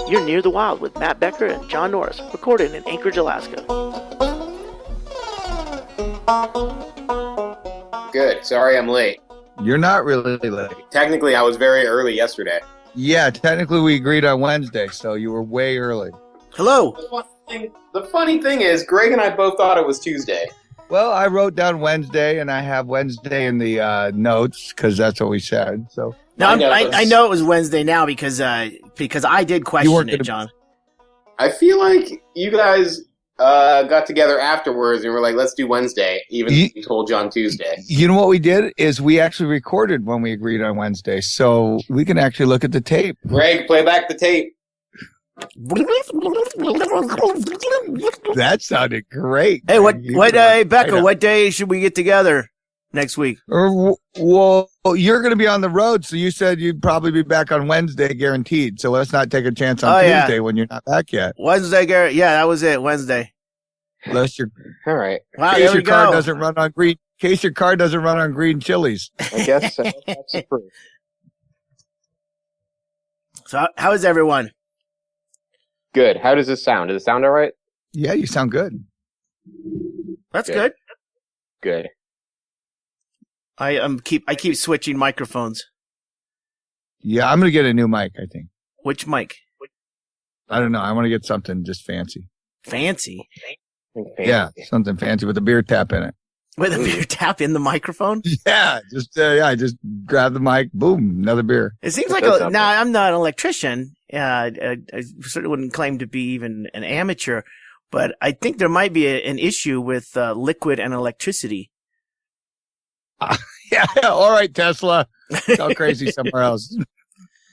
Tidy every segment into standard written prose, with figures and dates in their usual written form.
You're Near the Wild with Matt Becker and John Norris, recorded in Anchorage, Alaska. Good. Sorry I'm late. You're not really late. Technically, I was very early yesterday. Yeah, technically we agreed on Wednesday, so you were way early. Hello. The funny thing is, Greg and I both thought it was Tuesday. Well, I wrote down Wednesday, and I have Wednesday in the notes because that's what we said. So no, I know it was Wednesday now because I did question it, John. I feel like you guys got together afterwards and were like, let's do Wednesday, even though you told John Tuesday. You know what we did is we actually recorded when we agreed on Wednesday, so we can actually look at the tape. Greg, play back the tape. That sounded great. Hey, hey, Becker, what day should we get together next week? Well, you're going to be on the road, so you said you'd probably be back on Wednesday, guaranteed. So let's not take a chance on Tuesday when you're not back yet. Wednesday, yeah, that was it. Wednesday. Unless you're all right. Wow, in case your car doesn't run on green. In case your car doesn't run on green chilies. I guess so. That's the proof. So, how is everyone? Good. How does this sound? Does it sound all right? Yeah, you sound good. That's good. Good. I keep switching microphones. Yeah, I'm gonna get a new mic. I think. Which mic? I don't know. I want to get something just fancy. Fancy. Yeah, something fancy with a beer tap in it. With a beer tap in the microphone? Yeah, I just grab the mic, boom, another beer. It seems like now I'm not an electrician. I certainly wouldn't claim to be even an amateur, but I think there might be an issue with liquid and electricity. Yeah, all right, Tesla. Go crazy somewhere else. I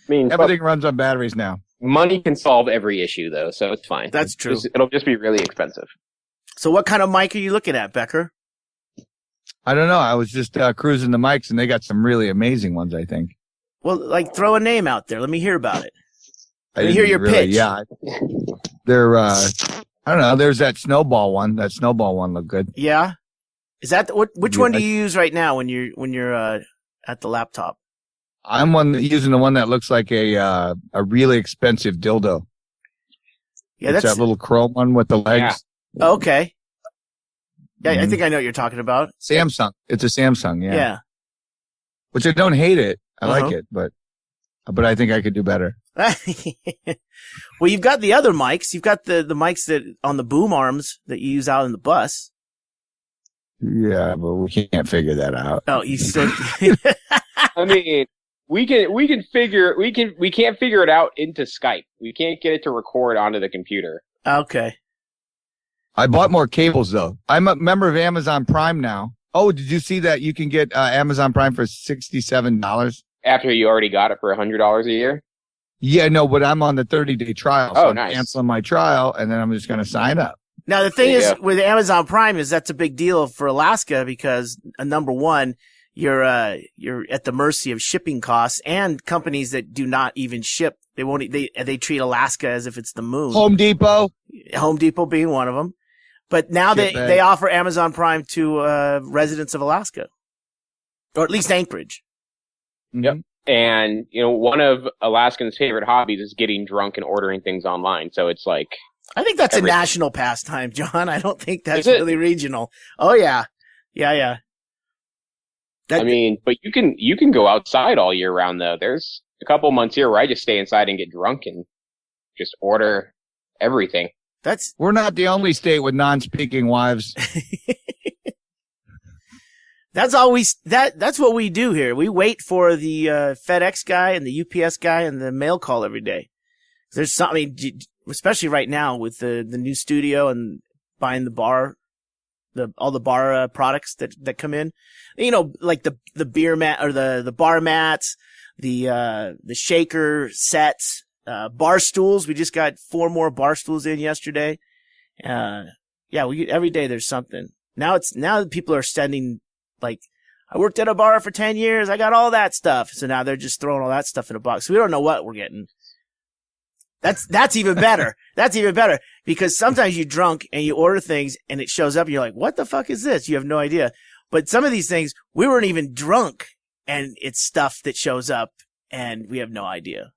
mean, everything runs on batteries now. Money can solve every issue, though, so it's fine. That's true. It'll just be really expensive. So what kind of mic are you looking at, Becker? I don't know. I was just cruising the mics, and they got some really amazing ones, I think. Well, like, throw a name out there. Let me hear about it. Let me hear your pitch. Yeah. They're, I don't know. There's that snowball one. That snowball one looked good. Yeah? Is that which one do you use right now when you're at the laptop? I'm using the one that looks like a really expensive dildo. Yeah, it's that little chrome one with the legs. Yeah. Oh, okay. Yeah, I think I know what you're talking about. Samsung. It's a Samsung. Yeah. Yeah. Which I don't hate it. I like it, but I think I could do better. Well, you've got the other mics. You've got the mics that on the boom arms that you use out in the bus. Yeah, but we can't figure that out. Oh, you still. I mean, we can't figure it out into Skype. We can't get it to record onto the computer. Okay. I bought more cables though. I'm a member of Amazon Prime now. Oh, did you see that you can get Amazon Prime for $67? After you already got it for $100 a year? Yeah, no, but I'm on the 30-day trial. So nice. I'm canceling my trial, and then I'm just going to sign up. Now, the thing is with Amazon Prime is that's a big deal for Alaska because, number one, you're at the mercy of shipping costs and companies that do not even ship. They treat Alaska as if it's the moon. Home Depot being one of them. But now they offer Amazon Prime to residents of Alaska, or at least Anchorage. Yep. And, one of Alaskans' favorite hobbies is getting drunk and ordering things online. So it's like... I think that's a national pastime, John. I don't think that's really regional. Oh, yeah. Yeah. I mean, but you can go outside all year round, though. There's a couple months here where I just stay inside and get drunk and just order everything. We're not the only state with non-speaking wives. That's what we do here. We wait for the FedEx guy and the UPS guy and the mail call every day. There's something, especially right now with the new studio and buying all the bar products that come in. Like the beer mat or the bar mats, the shaker sets. Bar stools. We just got 4 more bar stools in yesterday. Every day there's something. Now people are sending, like, I worked at a bar for 10 years. I got all that stuff. So now they're just throwing all that stuff in a box. So we don't know what we're getting. That's even better. That's even better because sometimes you're drunk and you order things and it shows up and you're like, what the fuck is this? You have no idea. But some of these things, we weren't even drunk and it's stuff that shows up and we have no idea.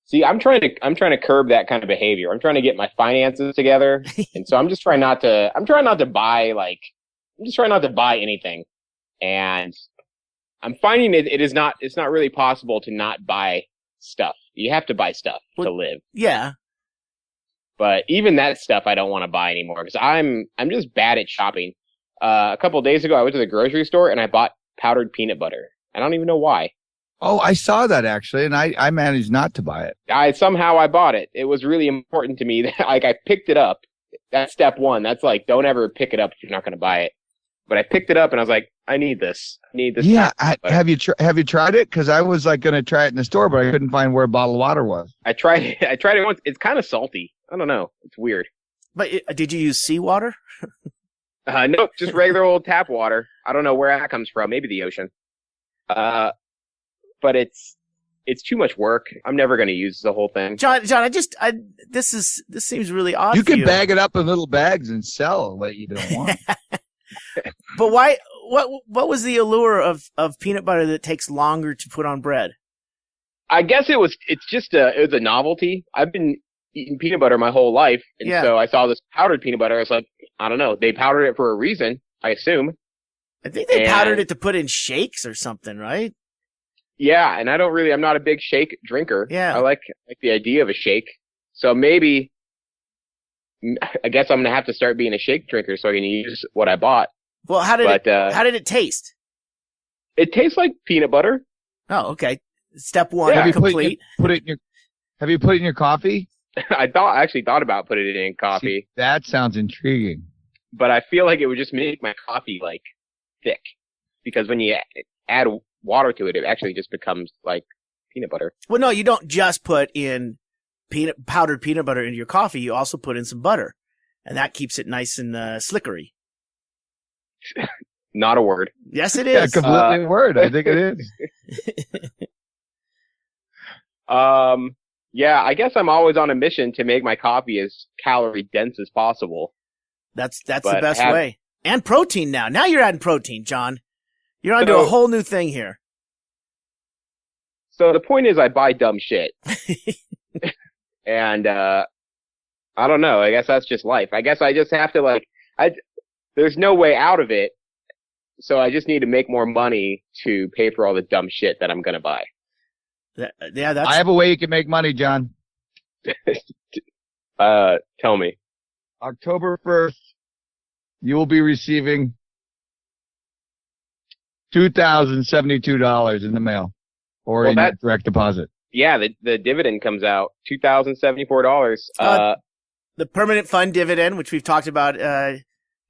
See, I'm trying to curb that kind of behavior. I'm trying to get my finances together, and so I'm trying not to buy anything. And I'm finding it's not really possible to not buy stuff. You have to buy stuff to live. Yeah. But even that stuff I don't want to buy anymore because I'm just bad at shopping. A couple of days ago, I went to the grocery store and I bought powdered peanut butter. I don't even know why. Oh, I saw that actually, and I managed not to buy it. I bought it. It was really important to me that I picked it up. That's step one. That's like, don't ever pick it up if you're not going to buy it. But I picked it up and I was like, I need this. Yeah, have you tried it? Because I was like going to try it in the store, but I couldn't find where a bottle of water was. I tried it once. It's kind of salty. I don't know. It's weird. But did you use seawater? Nope, just regular old tap water. I don't know where that comes from. Maybe the ocean. But it's too much work. I'm never going to use the whole thing. John, this seems really odd. You can bag it up in little bags and sell what you don't want. But why? What was the allure of peanut butter that takes longer to put on bread? I guess it was a novelty. I've been eating peanut butter my whole life, and so I saw this powdered peanut butter. I was like, I don't know. They powdered it for a reason, I assume. I think they powdered it to put in shakes or something, right? Yeah, and I'm not a big shake drinker. Yeah. I like the idea of a shake. So maybe, I guess I'm going to have to start being a shake drinker so I can use what I bought. Well, how did it taste? It tastes like peanut butter. Oh, okay. Step one, complete. Have you put it in your coffee? I actually thought about putting it in coffee. See, that sounds intriguing. But I feel like it would just make my coffee like thick because when you add water to it, it actually just becomes like peanut butter. Well, no, you don't just put in powdered peanut butter into your coffee. You also put in some butter, and that keeps it nice and slickery. Not a word. Yes, it is. Yeah, completely a word. I think it is. Yeah, I guess I'm always on a mission to make my coffee as calorie dense as possible. That's the best way. And protein now. Now you're adding protein, John. You're onto a whole new thing here. So the point is I buy dumb shit. And I don't know. I guess that's just life. I guess I just have to there's no way out of it. So I just need to make more money to pay for all the dumb shit that I'm going to buy. I have a way you can make money, John. Tell me. October 1st, you will be receiving $2,072 in the mail or in your direct deposit. Yeah, the dividend comes out $2,074. The permanent fund dividend, which we've talked about annually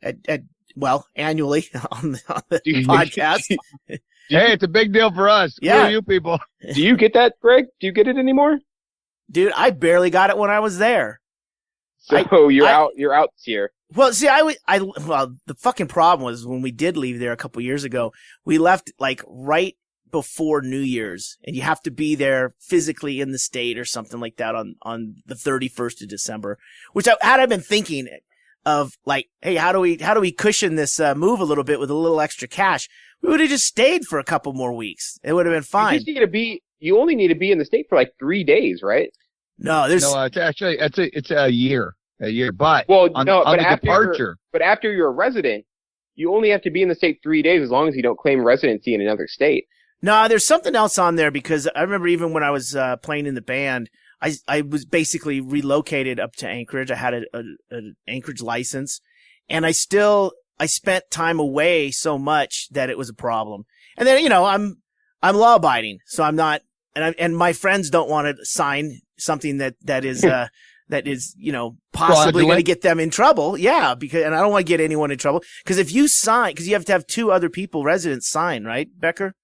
on the podcast. Hey, it's a big deal for us. Yeah. Screw you people. Do you get that, Greg? Do you get it anymore? Dude, I barely got it when I was there. So you're out this year. Well, see, the fucking problem was when we did leave there a couple years ago, we left like right before New Year's, and you have to be there physically in the state or something like that on the 31st of December, which had I been thinking of like, hey, how do we cushion this move a little bit with a little extra cash? We would have just stayed for a couple more weeks. It would have been fine. You only need to be in the state for like 3 days, right? No, it's actually it's a year. But on the departure. But after you're a resident, you only have to be in the state 3 days as long as you don't claim residency in another state. No, there's something else on there because I remember even when I was playing in the band, I was basically relocated up to Anchorage. I had an Anchorage license, and I spent time away so much that it was a problem. And then, I'm law abiding, so I'm not, and my friends don't want to sign something that is, possibly going to get them in trouble. Yeah, and I don't want to get anyone in trouble. Because if you sign, because you have to have 2 other people, residents sign, right, Becker?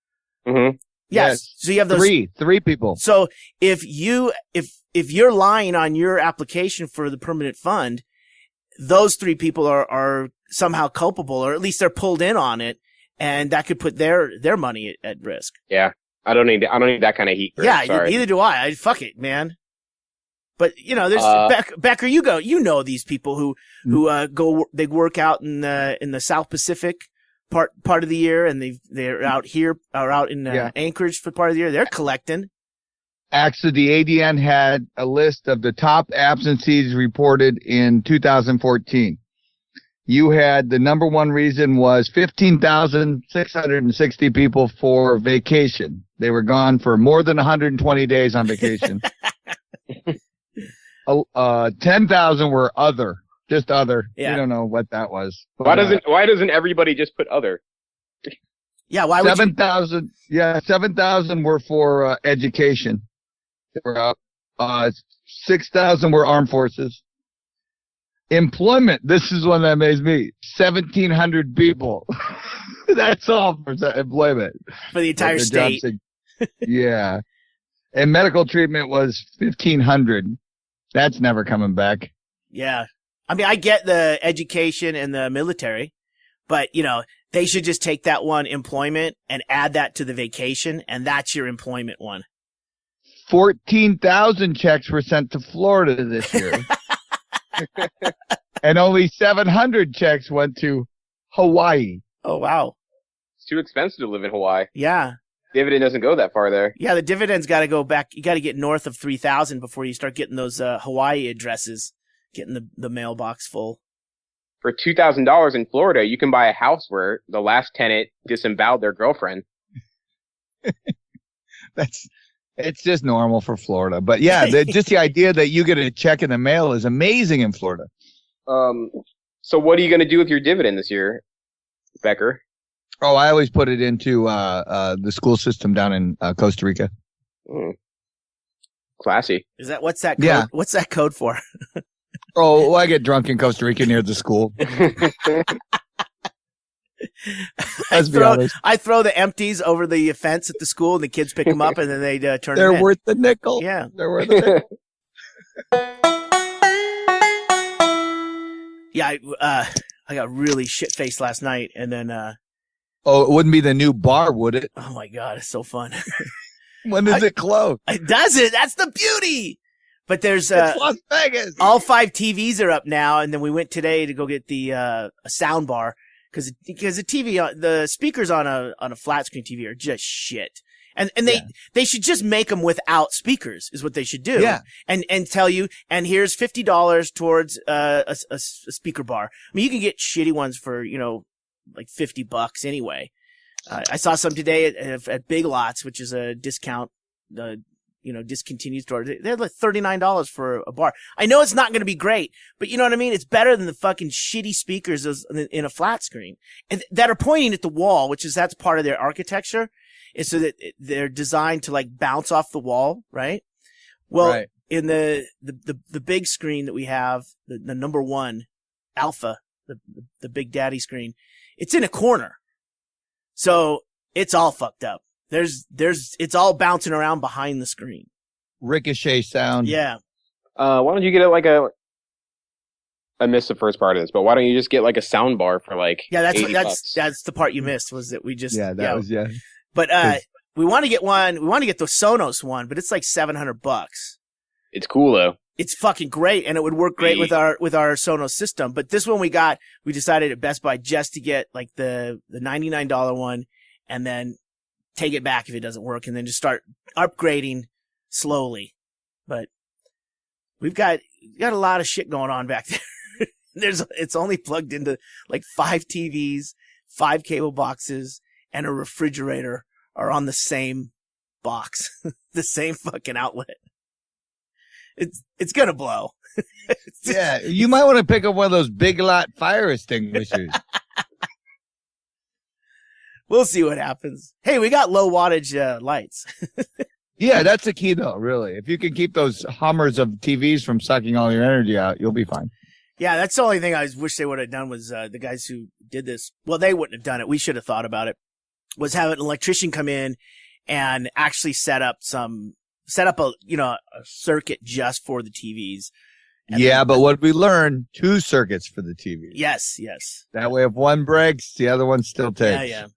Mm-hmm. Yes. So you have those three people. So if you're lying on your application for the permanent fund, those 3 people are somehow culpable, or at least they're pulled in on it, and that could put their money at risk. Yeah. I don't need that kind of heat. Yeah, neither do I. Fuck it, man. But there's Becker. You know these people who go. They work out in the South Pacific part of the year, and they're out here or out in Anchorage for part of the year. They're collecting. Actually, the ADN had a list of the top absences reported in 2014. You had the number one reason was 15,660 people for vacation. They were gone for more than 120 days on vacation. 10,000 were other, just other. Yeah. We don't know what that was. Why doesn't everybody just put other? Yeah, why would 7,000? Yeah, 7,000 were for education. They were up. 6,000 were armed forces. Employment. This is one that amazed me. 1,700 people. That's all for employment. For the entire state. Yeah. And medical treatment was 1,500. That's never coming back. Yeah. I mean, I get the education and the military, but, you know, they should just take that one employment and add that to the vacation, and that's your employment one. 14,000 checks were sent to Florida this year. And only 700 checks went to Hawaii. Oh, wow. It's too expensive to live in Hawaii. Yeah. Dividend doesn't go that far there. Yeah, the dividend's got to go back. You got to get north of 3,000 before you start getting those Hawaii addresses, getting the mailbox full. For $2,000 in Florida, you can buy a house where the last tenant disemboweled their girlfriend. It's just normal for Florida. But yeah, just the idea that you get a check in the mail is amazing in Florida. So what are you going to do with your dividend this year, Becker? Oh, I always put it into the school system down in Costa Rica. Classy. What's that code? Yeah. What's that code for? Oh, well, I get drunk in Costa Rica near the school. I throw the empties over the fence at the school, and the kids pick them up, and then they turn They're them in. worth the nickel. Yeah. They're worth the nickel. Yeah, I got really shit-faced last night, and then... Oh, it wouldn't be the new bar, would it? Oh, my God, it's so fun. When does it close? It doesn't. That's the beauty. But there's... It's Las Vegas. All 5 TVs are up now, and then we went today to go get the a sound bar, because the TV, the speakers on a flat screen TV are just shit. And they should just make them without speakers is what they should do. Yeah. And tell you, and here's $50 towards a speaker bar. I mean, you can get shitty ones for, like $50 anyway. I saw some today at Big Lots, which is a discount, discontinued store. They're like $39 for a bar. I know it's not going to be great, but you know what I mean? It's better than the fucking shitty speakers in a flat screen and that are pointing at the wall, that's part of their architecture. Is so that they're designed to like bounce off the wall, right? Well, right. In the big screen that we have, the number one alpha, the big daddy screen, it's in a corner. So it's all fucked up. It's all bouncing around behind the screen. Ricochet sound. Yeah. Why don't you get it like I missed the first part of this, but why don't you just get like a sound bar for like that's the part you missed was that we just was. But we want to get one. We want to get the Sonos one, but it's like $700. It's cool though. It's fucking great, and it would work great with our Sonos system. But this one we decided at Best Buy just to get like the $99 one, and then take it back if it doesn't work, and then just start upgrading slowly. But we've got a lot of shit going on back there. It's only plugged into like 5 TVs, 5 cable boxes, and a refrigerator are on the same box, the same fucking outlet. It's gonna blow. Yeah, you might want to pick up one of those Big Lot fire extinguishers. We'll see what happens. Hey, we got low wattage lights. Yeah, that's the key though, really. If you can keep those hummers of TVs from sucking all your energy out, you'll be fine. Yeah, that's the only thing I wish they would have done was the guys who did this. Well, they wouldn't have done it. We should have thought about it. Was have an electrician come in and actually set up a circuit just for the TVs. But what we learned, 2 circuits for the TV. Yes. That way, if one breaks, the other one still takes. Yeah.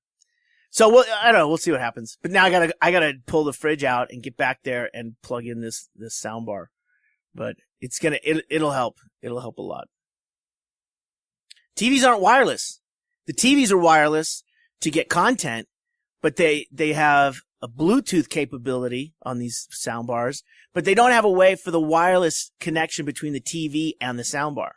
So I don't know. We'll see what happens. But now I gotta pull the fridge out and get back there and plug in this sound bar. But it'll help. It'll help a lot. TVs aren't wireless. the TVs are wireless to get content, but they have a Bluetooth capability on these sound bars, but they don't have a way for the wireless connection between the TV and the sound bar.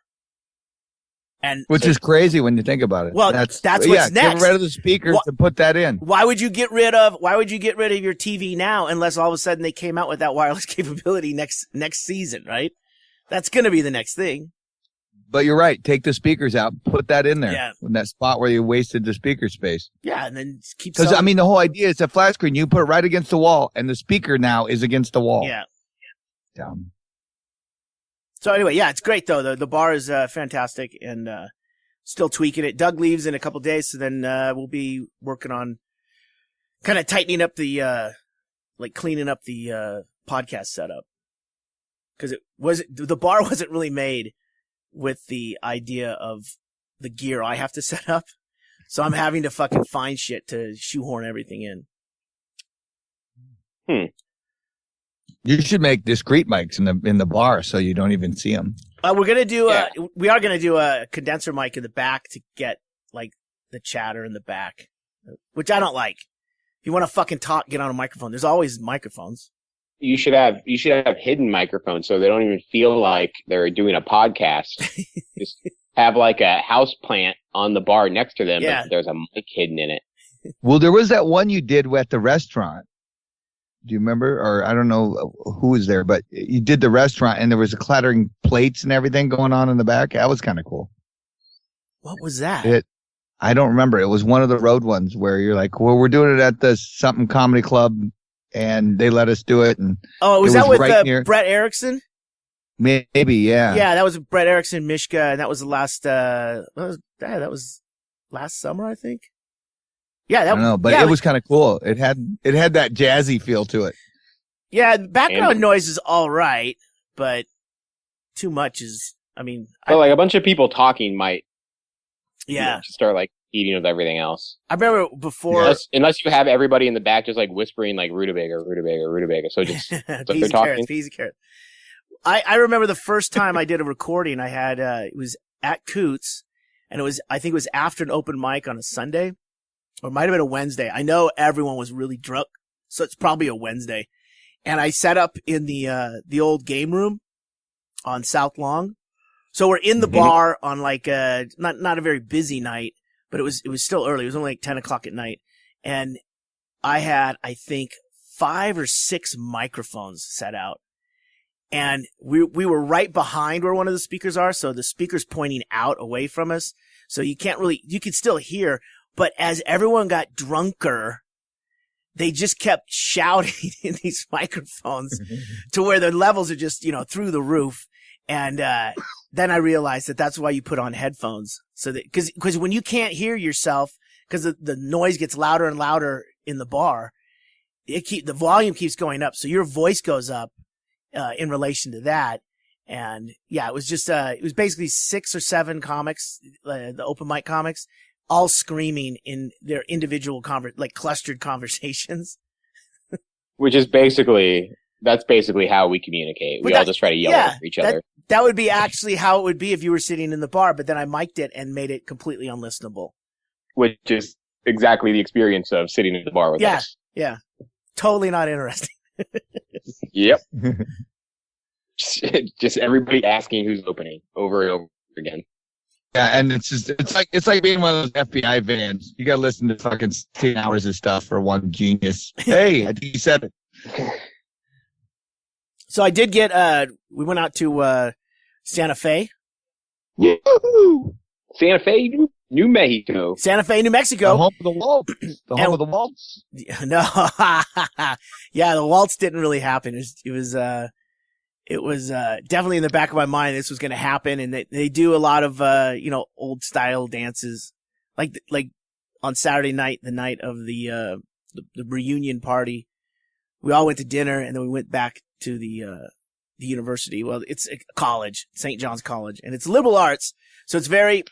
And Which is crazy when you think about it. Well, that's what's next. Get rid of the speakers and put that in. Why would you get rid of your TV now unless all of a sudden they came out with that wireless capability next season, right? That's going to be the next thing. But you're right. Take the speakers out, put that in there. Yeah. In that spot where you wasted the speaker space. Yeah, and then keep. Because I mean, the whole idea is a flat screen. You put it right against the wall, and the speaker now is against the wall. Yeah. Dumb. So anyway, yeah, it's great though. The bar is fantastic, and still tweaking it. Doug leaves in a couple days, so then we'll be working on kind of tightening up the cleaning up the podcast setup, because the bar wasn't really made with the idea of the gear I have to set up, so I'm having to fucking find shit to shoehorn everything in. You should make discrete mics in the bar so you don't even see them. We're gonna do we are gonna do a condenser mic in the back to get like the chatter in the back, which I don't like. If you want to fucking talk, get on a microphone. There's always microphones. You should have hidden microphones so they don't even feel like they're doing a podcast. Just have like a house plant on the bar next to them, but there's a mic hidden in it. Well, there was that one you did at the restaurant. Do you remember? Or I don't know who was there, but you did the restaurant and there was a clattering plates and everything going on in the back. That was kind of cool. What was that? I don't remember. It was one of the road ones where you're like, well, we're doing it at the something comedy club and they let us do it. And was that with Brett Erickson? Maybe, yeah. Yeah, that was Brett Erickson, Mishka, and that was the last, that was last summer, I think. Yeah, I don't know, but it was kind of cool. It had that jazzy feel to it. Yeah, background noise is all right, but too much is. I mean, like a bunch of people talking might. Yeah. Start like eating with everything else. I remember before, unless you have everybody in the back just like whispering like rutabaga. So just peas and carrots. I remember the first time I did a recording. I had it was at Coots, and I think it was after an open mic on a Sunday. Or it might have been a Wednesday. I know everyone was really drunk, so it's probably a Wednesday. And I set up in the old game room on South Long. So we're in the bar on like not a very busy night, but it was still early. It was only like 10 o'clock at night. And I had, I think, 5 or 6 microphones set out. And we were right behind where one of the speakers are, so the speaker's pointing out away from us. So you could still hear. But as everyone got drunker, they just kept shouting in these microphones to where the levels are just, through the roof. And then I realized that that's why you put on headphones. So that, because when you can't hear yourself, because the noise gets louder and louder in the bar, the volume keeps going up. So your voice goes up in relation to that. And yeah, it was just, it was basically 6 or 7 comics, the open mic comics, all screaming in their individual clustered conversations. Which is that's basically how we communicate. We all just try to yell at each other. That would be actually how it would be if you were sitting in the bar, but then I mic'd it and made it completely unlistenable. Which is exactly the experience of sitting in the bar with us. Yeah. Totally not interesting. Yep. Just everybody asking who's opening over and over again. Yeah, and it's like being one of those FBI vans. You gotta listen to fucking 16 hours of stuff for one genius. Hey, I think you said it. So I did get we went out to Santa Fe. Woo! Santa Fe, New Mexico. Santa Fe, New Mexico. The home of the waltz. The home of the waltz. No. Yeah, the waltz didn't really happen. It was definitely in the back of my mind this was going to happen, and they do a lot of old style dances, like on Saturday night, the night of the reunion party. We all went to dinner, and then we went back to the university. Well, it's a college, St. John's College, and it's liberal arts, so it's very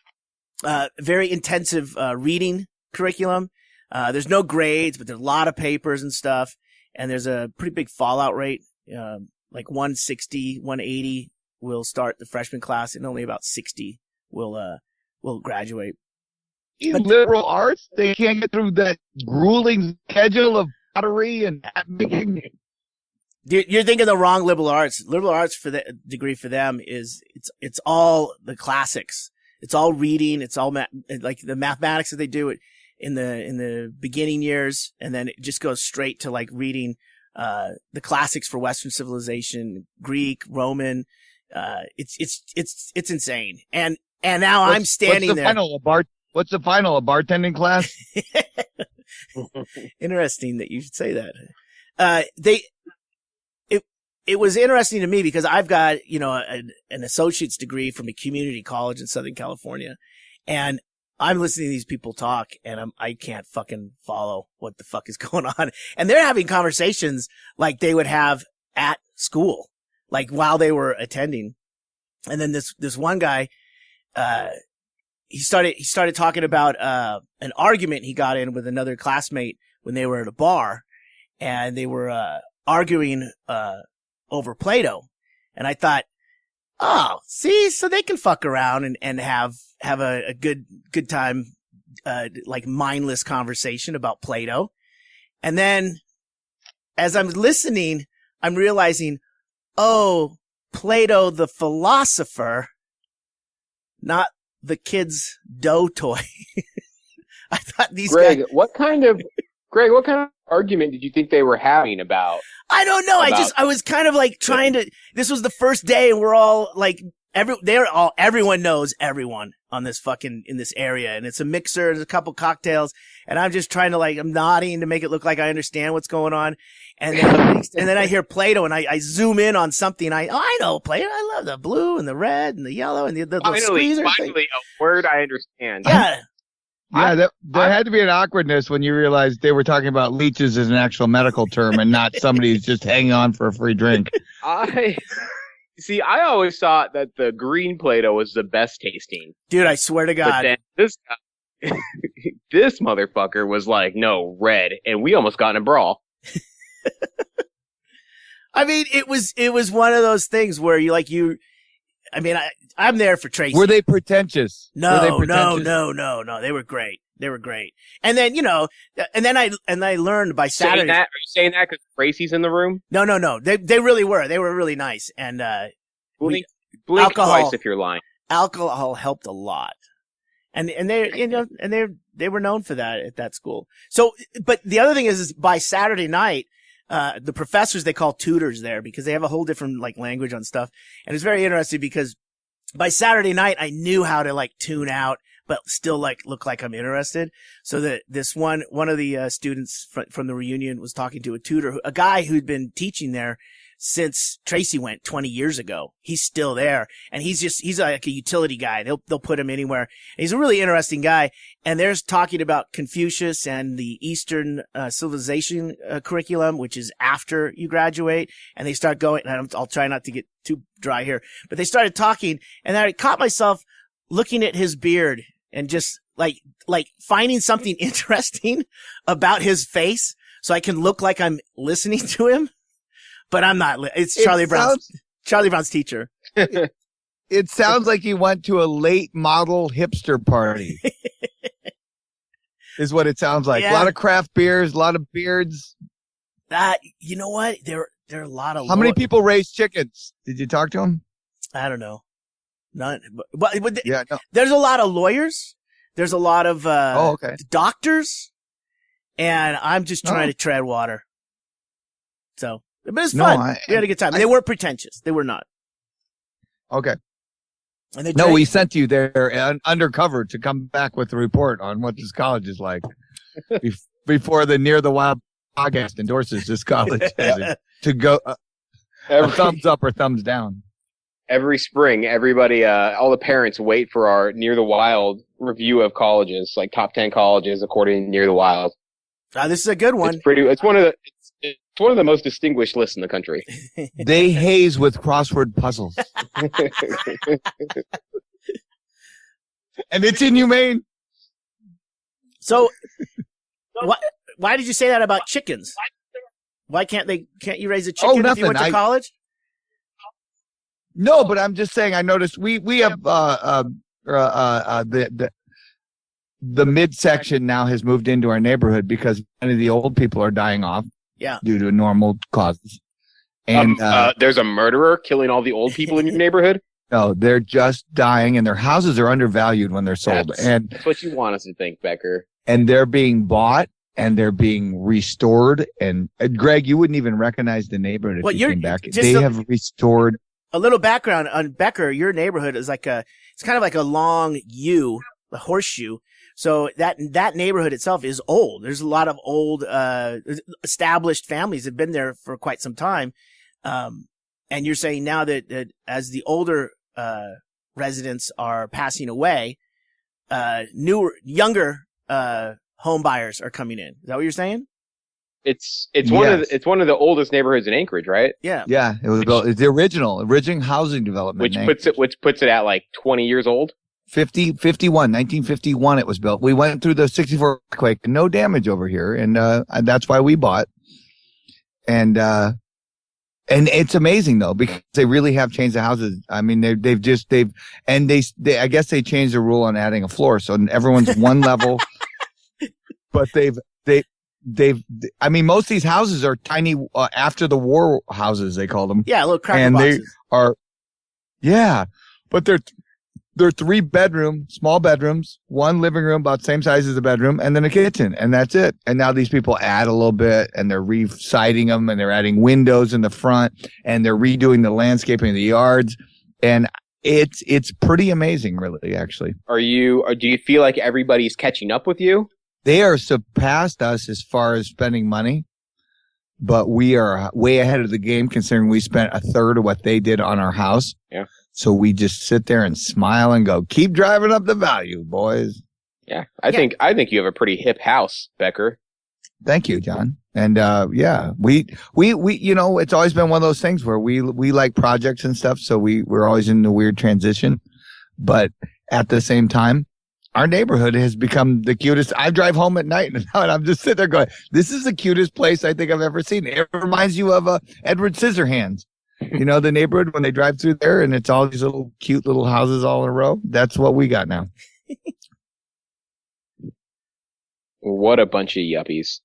intensive reading curriculum. There's no grades, but there's a lot of papers and stuff, and there's a pretty big fallout rate. Like 160, 180 will start the freshman class, and only about 60 will graduate. liberal arts, they can't get through that grueling schedule of pottery and hat making. You're thinking the wrong liberal arts. Liberal arts for the degree for them is it's all the classics. It's all reading. It's all like the mathematics that they do in the beginning years, and then it just goes straight to like reading the classics for Western civilization, Greek, Roman. It's insane. And now I'm standing there. What's the final? A bartending class? Interesting that you should say that. It was interesting to me because I've got, an associate's degree from a community college in Southern California, and I'm listening to these people talk, and I can't fucking follow what the fuck is going on. And they're having conversations like they would have at school, like while they were attending. And then this one guy, he started talking about an argument he got in with another classmate when they were at a bar, and they were arguing over Plato. And I thought, oh, see, so they can fuck around and have a good time, like mindless conversation about Plato. And then as I'm listening, I'm realizing, oh, Plato the philosopher, not the kid's dough toy. I thought these Ggreg, guys. what kind of argument did you think they were having about? I don't know. I was kind of like trying to, this was the first day and we're all like, everyone knows everyone on this in this area. And it's a mixer. There's a couple cocktails and I'm just trying to I'm nodding to make it look like I understand what's going on. And then I hear Plato and I zoom in on something. I know Plato. I love the blue and the red and the yellow and the squeezer finally a word I understand. Yeah. Yeah, there had to be an awkwardness when you realized they were talking about leeches as an actual medical term and not somebody who's just hanging on for a free drink. I always thought that the green Play-Doh was the best tasting. Dude, I swear to God. But then this motherfucker was like, no, red, and we almost got in a brawl. I mean, it was one of those things where I'm there for Tracy. Were they pretentious? No. They were great. And then, I learned by Saturday. Are you saying that because Tracy's in the room? No. They really were. They were really nice. And, blink alcohol, twice if you're lying. Alcohol helped a lot. And they were known for that at that school. So, but the other thing is by Saturday night, the professors, they call tutors there because they have a whole different language on stuff. And it's very interesting because by Saturday night, I knew how to tune out, but still look like I'm interested. So that this one of the students from the reunion was talking to a tutor, a guy who'd been teaching there since Tracy went 20 years ago. He's still there, and he's like a utility guy. They'll put him anywhere. And he's a really interesting guy. And they're talking about Confucius and the Eastern civilization curriculum, which is after you graduate. And they start going, and I'll try not to get too dry here, but they started talking, and I caught myself looking at his beard and just like finding something interesting about his face, so I can look like I'm listening to him. But I'm not. It's Charlie Brown's teacher. It sounds like he went to a late model hipster party. Is what it sounds like. Yeah. A lot of craft beers, a lot of beards. You know what? There are a lot of. How many people raise chickens? Did you talk to them? I don't know. None. But yeah, no. There's a lot of lawyers. There's a lot of doctors, and I'm just trying to tread water. So. But it's fun. We had a good time. They weren't pretentious. They were not. Okay. And we sent you there undercover to come back with the report on what this college is like before the Near the Wild podcast endorses this college to go a thumbs up or thumbs down. Every spring, everybody, all the parents wait for our Near the Wild review of colleges, like top 10 colleges according to Near the Wild. This is a good one. It's one of the most distinguished lists in the country. They haze with crossword puzzles. And it's inhumane. So, why did you say that about chickens? Why can't you raise a chicken if you went to college? No, but I'm just saying, I noticed we have, the midsection now has moved into our neighborhood because many of the old people are dying off. Yeah. Due to normal causes. And there's a murderer killing all the old people in your neighborhood? No, they're just dying, and their houses are undervalued when they're sold. That's what you want us to think, Becker. And they're being bought, and they're being restored. And Greg, you wouldn't even recognize the neighborhood if you came back. They have restored. A little background on Becker. Your neighborhood is it's kind of like a long U, a horseshoe. So that neighborhood itself is old. There's a lot of old, established families that have been there for quite some time. And you're saying now that as the older, residents are passing away, younger, home buyers are coming in. Is that what you're saying? It's one of the oldest neighborhoods in Anchorage, right? Yeah. Yeah. It's the original housing development. Which puts it at like 20 years old. 1951 it was built. We went through the 64 earthquake, no damage over here, and that's why we bought. And it's amazing though, because they really have changed the houses. I mean, I guess they changed the rule on adding a floor, so everyone's one level. But I mean, most of these houses are tiny, after the war houses, they call them. Yeah, little cracker boxes. But they're 3 small bedrooms, 1 living room about the same size as the bedroom, and then a kitchen, and that's it. And now these people add a little bit, and they're re-siding them, and they're adding windows in the front, and they're redoing the landscaping of the yards, and it's pretty amazing, really, actually. Do you feel like everybody's catching up with you? They are surpassed us as far as spending money, but we are way ahead of the game considering we spent a third of what they did on our house. Yeah. So we just sit there and smile and go, keep driving up the value, boys. Yeah. I think you have a pretty hip house, Becker. Thank you, John. And, we, it's always been one of those things where we like projects and stuff. So we're always in the weird transition, but at the same time, our neighborhood has become the cutest. I drive home at night and I'm just sitting there going, this is the cutest place I think I've ever seen. It reminds you of Edward Scissorhands. You know, the neighborhood when they drive through there and it's all these little cute little houses all in a row. That's what we got now. What a bunch of yuppies.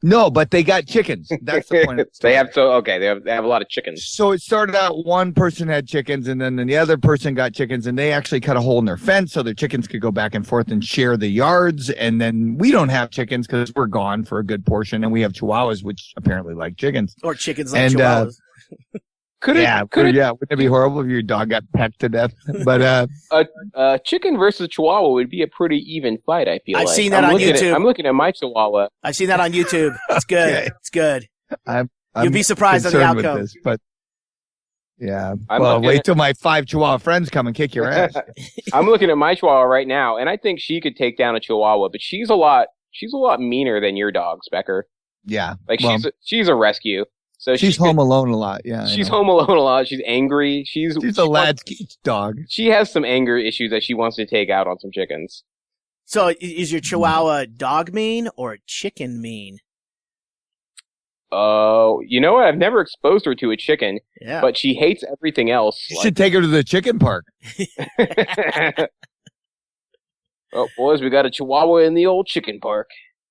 No, but they got chickens. That's the point. They have a lot of chickens. So it started out one person had chickens and then the other person got chickens and they actually cut a hole in their fence so their chickens could go back and forth and share the yards. And then we don't have chickens because we're gone for a good portion and we have Chihuahuas, which apparently like chickens. Or chickens like Chihuahuas. Wouldn't it be horrible if your dog got pecked to death? But chicken versus Chihuahua would be a pretty even fight, I feel like. I've seen that on YouTube. I'm looking at my Chihuahua. I've seen that on YouTube. It's good. Okay. It's good. You'll be surprised at the outcome. This, but yeah. Wait till my 5 Chihuahua friends come and kick your ass. I'm looking at my Chihuahua right now, and I think she could take down a Chihuahua, but she's a lot meaner than your dogs, Becker. Yeah. She's a rescue. So she's home alone a lot. Yeah. She's home alone a lot. She's angry. She's a latchkey dog. She has some anger issues that she wants to take out on some chickens. So is your Chihuahua dog mean or chicken mean? You know what? I've never exposed her to a chicken, but she hates everything else. You should take her to the chicken park. Oh, boys, we got a Chihuahua in the old chicken park.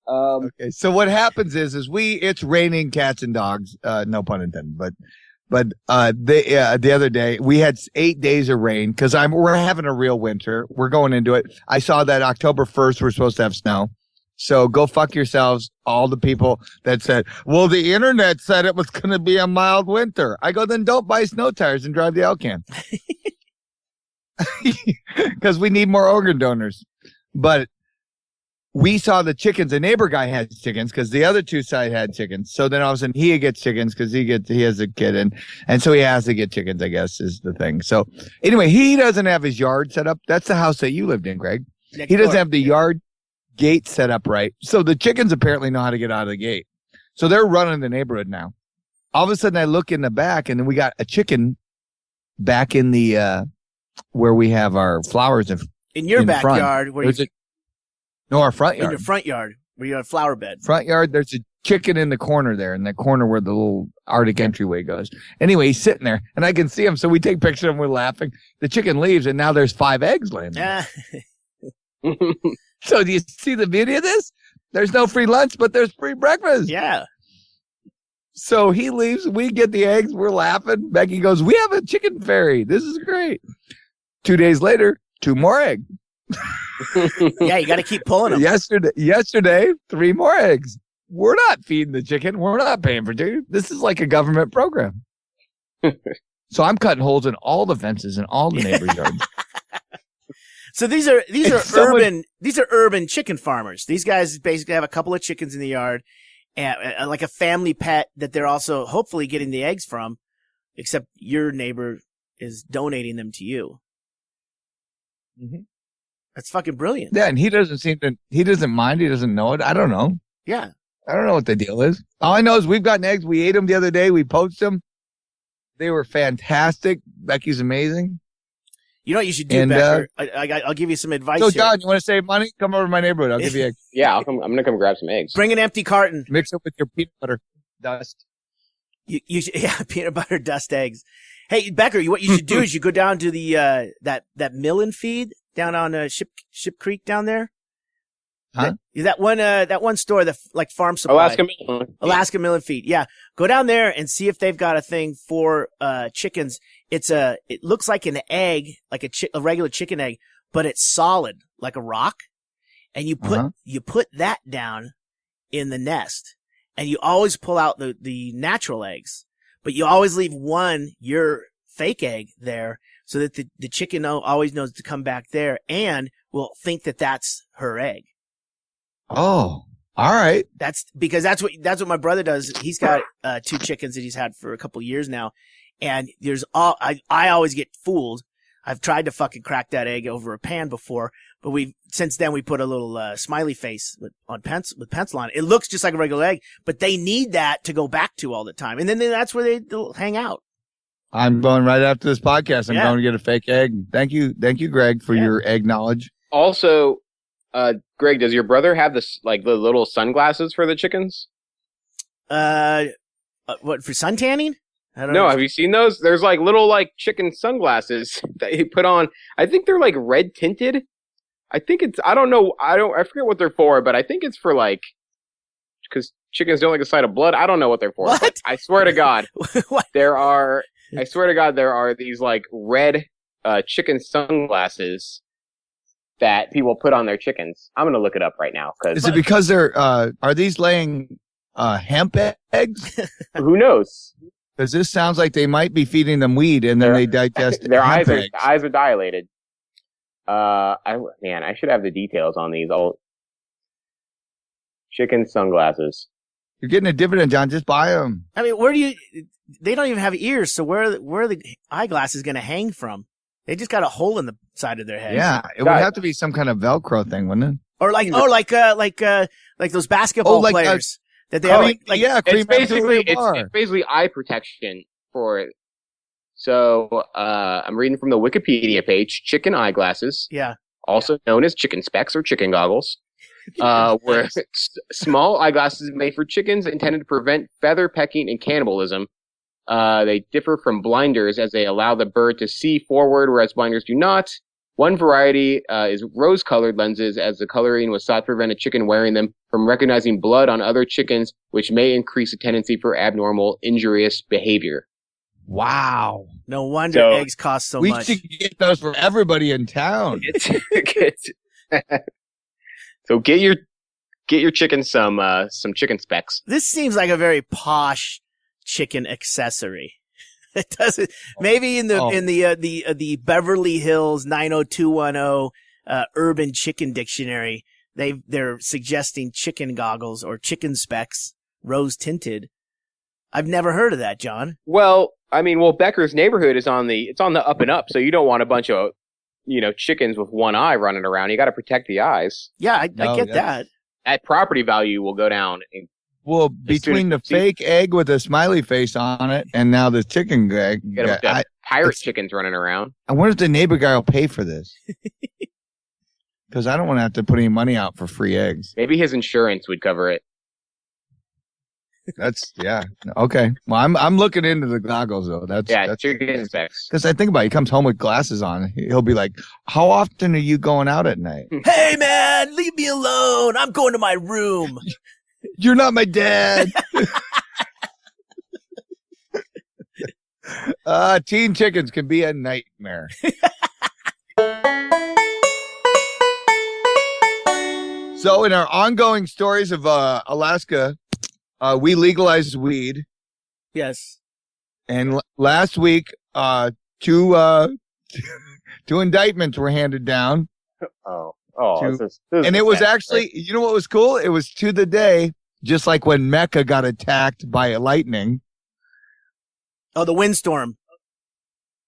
Okay, so what happens is it's raining cats and dogs, no pun intended, but the other day we had 8 days of rain because we're having a real winter. We're going into it. I saw that October 1st we're supposed to have snow. So go fuck yourselves, all the people that said, well, the internet said it was going to be a mild winter. I go, then don't buy snow tires and drive the Elcan. Because we need more organ donors. But we saw the chickens. The neighbor guy had chickens because the other 2 side had chickens. So then all of a sudden he gets chickens because he has a kid and so he has to get chickens, I guess, is the thing. So anyway, he doesn't have his yard set up. That's the house that you lived in, Greg. He doesn't have the yard gate set up right. So the chickens apparently know how to get out of the gate. So they're running the neighborhood now. All of a sudden I look in the back and then we got a chicken back in the, where we have our flowers in your backyard. Our front yard. In your front yard where you have a flower bed. Front yard, there's a chicken in the corner there, in that corner where the little Arctic entryway goes. Anyway, he's sitting there and I can see him. So we take pictures of him, we're laughing. The chicken leaves and now there's 5 eggs laying there. So do you see the beauty of this? There's no free lunch, but there's free breakfast. Yeah. So he leaves. We get the eggs. We're laughing. Becky goes, we have a chicken fairy. This is great. 2 days later, 2 more eggs. Yeah, you got to keep pulling them. Yesterday, 3 more eggs. We're not feeding the chicken. We're not paying for it. This is like a government program. So I'm cutting holes in all the fences in all the neighbors' yards. So these are urban chicken farmers. These guys basically have a couple of chickens in the yard, and like a family pet that they're also hopefully getting the eggs from. Except your neighbor is donating them to you. Mm-hmm. That's fucking brilliant. Yeah, and he doesn't mind. He doesn't know it. I don't know. Yeah. I don't know what the deal is. All I know is we've gotten eggs. We ate them the other day. We poached them. They were fantastic. Becky's amazing. You know what you should do, Becker? I'll give you some advice. So, here. John, you want to save money? Come over to my neighborhood. I'll give you eggs. Yeah, I'm going to come grab some eggs. Bring an empty carton. Mix it with your peanut butter dust. You should, yeah, peanut butter dust eggs. Hey, Becker, what you should do is you go down to the that mill and feed down on Ship Creek down there. Huh? That one store, like Farm Supply. Alaska Mill and Feed. Yeah. Go down there and see if they've got a thing for chickens. It looks like an egg, like a regular chicken egg, but it's solid, like a rock. And you put that down in the nest, and you always pull out the natural eggs, but you always leave your fake egg there so that the chicken always knows to come back there and will think that that's her egg. Oh, all right. That's what my brother does. He's got 2 chickens that he's had for a couple years now. And I always get fooled. I've tried to fucking crack that egg over a pan before, but since then we put a little smiley face with pencil on it. It looks just like a regular egg, but they need that to go back to all the time. And then that's where they'll hang out. I'm going right after this podcast. I'm going to get a fake egg. Thank you, Ggreg, for your egg knowledge. Also, Ggreg, does your brother have the little sunglasses for the chickens? What, for sun tanning? I don't know. Have you seen those? There's little chicken sunglasses that you put on. I think they're red tinted. I don't know. I forget what they're for, but I think it's for because chickens don't like the sight of blood. I don't know what they're for. What? I swear to God, What? there are these red chicken sunglasses that people put on their chickens. I'm going to look it up right now. Is it because they're, are these laying hemp eggs? Who knows? Because this sounds like they might be feeding them weed and then they digest their hemp eggs. eyes are dilated. I should have the details on these old chicken sunglasses. You're getting a dividend, John. Just buy them. I mean, they don't even have ears, so where are the eyeglasses going to hang from? They just got a hole in the side of their head. Yeah, it would have to be some kind of Velcro thing, wouldn't it? Or like those basketball players that they have. It's basically eye protection for it. So I'm reading from the Wikipedia page. Chicken eyeglasses, also known as chicken specs or chicken goggles, were small eyeglasses made for chickens intended to prevent feather pecking and cannibalism. They differ from blinders as they allow the bird to see forward, whereas blinders do not. One variety is rose-colored lenses, as the coloring was thought to prevent a chicken wearing them from recognizing blood on other chickens, which may increase a tendency for abnormal, injurious behavior. Wow. No wonder eggs cost so much. We should get those for everybody in town. So get your chicken some chicken specs. This seems like a very posh chicken accessory. It doesn't. Maybe in the Beverly Hills 90210 Urban Chicken Dictionary, they're suggesting chicken goggles or chicken specs, rose tinted. I've never heard of that, John. Well, Becker's neighborhood is on the up and up, so you don't want a bunch of chickens with one eye running around. You got to protect the eyes. Yeah, I get that. That property value will go down. Well, between the fake egg with a smiley face on it and now the chicken egg, pirate chickens running around. I wonder if the neighbor guy will pay for this. Because I don't want to have to put any money out for free eggs. Maybe his insurance would cover it. That's yeah. Okay. Well, I'm looking into the goggles though. That's chicken specs. because I think about it, he comes home with glasses on. He'll be like, "How often are you going out at night?" Hey man, leave me alone. I'm going to my room. You're not my dad. Teen chickens can be a nightmare. So in our ongoing stories of Alaska, we legalized weed. Yes. And last week, two indictments were handed down. And it was actually, you know what was cool? It was to the day, just like when Mecca got attacked by lightning. Oh, the windstorm.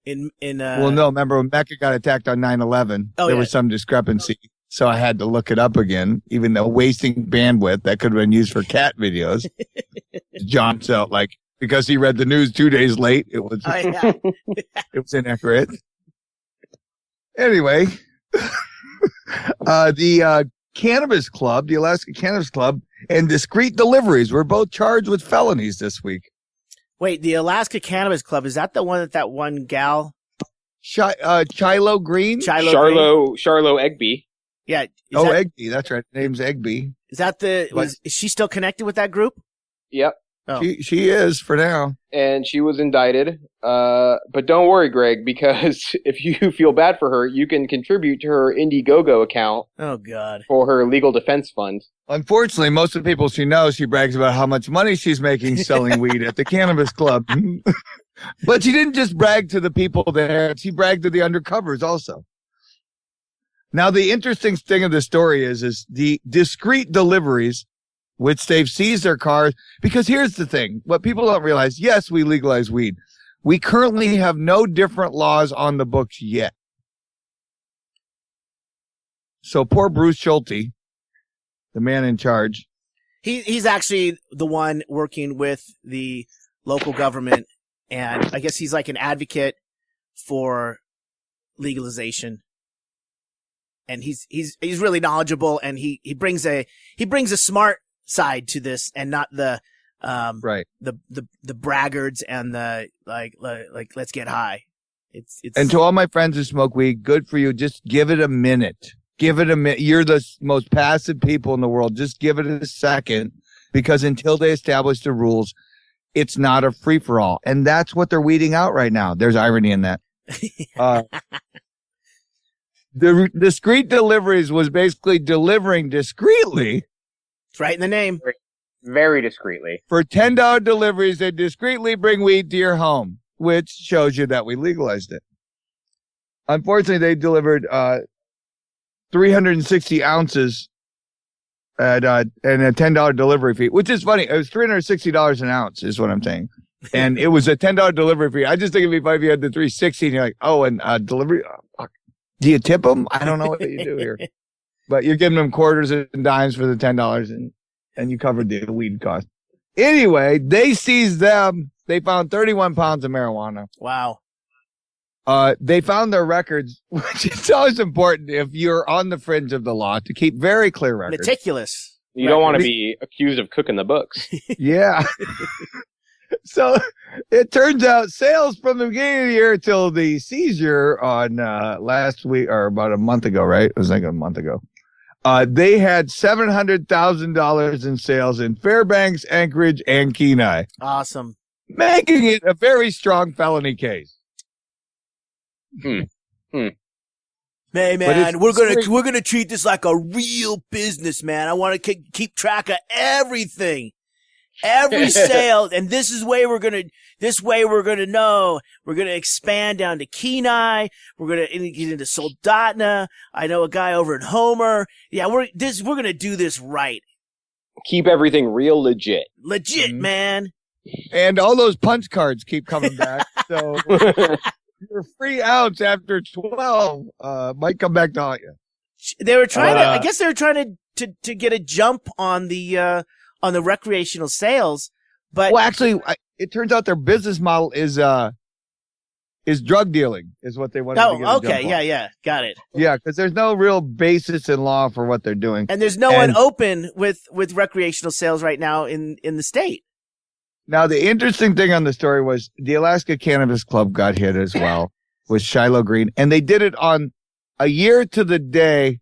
Well, no, remember when Mecca got attacked on 9/11? There was some discrepancy. So I had to look it up again, even though wasting bandwidth that could have been used for cat videos. John felt like, because he read the news 2 days late, it was, it was inaccurate. Anyway, the Cannabis Club, the Alaska Cannabis Club, and Discreet Deliveries were both charged with felonies this week. Wait, the Alaska Cannabis Club, is that the one that one gal? Chaille Green? Charlo Egby. Yeah. Egby, that's right. Name's Egby. Is that is she still connected with that group? Yep. Oh. She is for now. And she was indicted. But don't worry, Greg, because if you feel bad for her, you can contribute to her Indiegogo account. Oh, God. For her legal defense fund. Unfortunately, most of the people she knows, she brags about how much money she's making selling weed at the Cannabis Club. But she didn't just brag to the people there. She bragged to the undercovers also. Now, the interesting thing of the story is the Discreet Deliveries, which they've seized their cars. Because here's the thing. What people don't realize, yes, we legalize weed. We currently have no different laws on the books yet. So poor Bruce Schulte, the man in charge. He's actually the one working with the local government. And I guess he's like an advocate for legalization. And he's really knowledgeable, and he brings a smart side to this, and not the braggarts and the like let's get high. It's and to all my friends who smoke weed, good for you. Just give it a minute. Give it a minute. You're the most passive people in the world. Just give it a second, because until they establish the rules, it's not a free for all, and that's what they're weeding out right now. There's irony in that. The Discreet Deliveries was basically delivering discreetly. It's right in the name. Very discreetly. For $10 deliveries, they discreetly bring weed to your home, which shows you that we legalized it. Unfortunately, they delivered 360 ounces at and a $10 delivery fee, which is funny. It was $360 an ounce is what I'm saying. And it was a $10 delivery fee. I just think it'd be funny if you had the 360 and you're like, oh, and delivery. Do you tip them? I don't know what you do here. But you're giving them quarters and dimes for the $10 and you covered the weed cost. Anyway, they seized them. They found 31 pounds of marijuana. Wow. They found their records, which is always important if you're on the fringe of the law, to keep very clear records. Meticulous. You don't want to be accused of cooking the books. Yeah. So it turns out sales from the beginning of the year till the seizure on last week, or about a month ago, right? It was like a month ago. They had $700,000 in sales in Fairbanks, Anchorage, and Kenai. Awesome. Making it a very strong felony case. Hey man, we're gonna treat this like a real business, man. I want to keep track of everything. Every sale, and this way we're gonna know. We're gonna expand down to Kenai. We're gonna get into Soldotna. I know a guy over in Homer. Yeah, we're gonna do this right. Keep everything real legit. Legit, man. And all those punch cards keep coming back. So your free ounce after 12 might come back to haunt you. They were trying I guess they were trying to get a jump on the recreational sales, but well, actually, it turns out their business model is drug dealing, is what they want. Oh, okay, yeah, got it. Yeah, because there's no real basis in law for what they're doing, and there's no one open with recreational sales right now in the state. Now, the interesting thing on the story was the Alaska Cannabis Club got hit as well with Shiloh Green. And they did it on a year to the day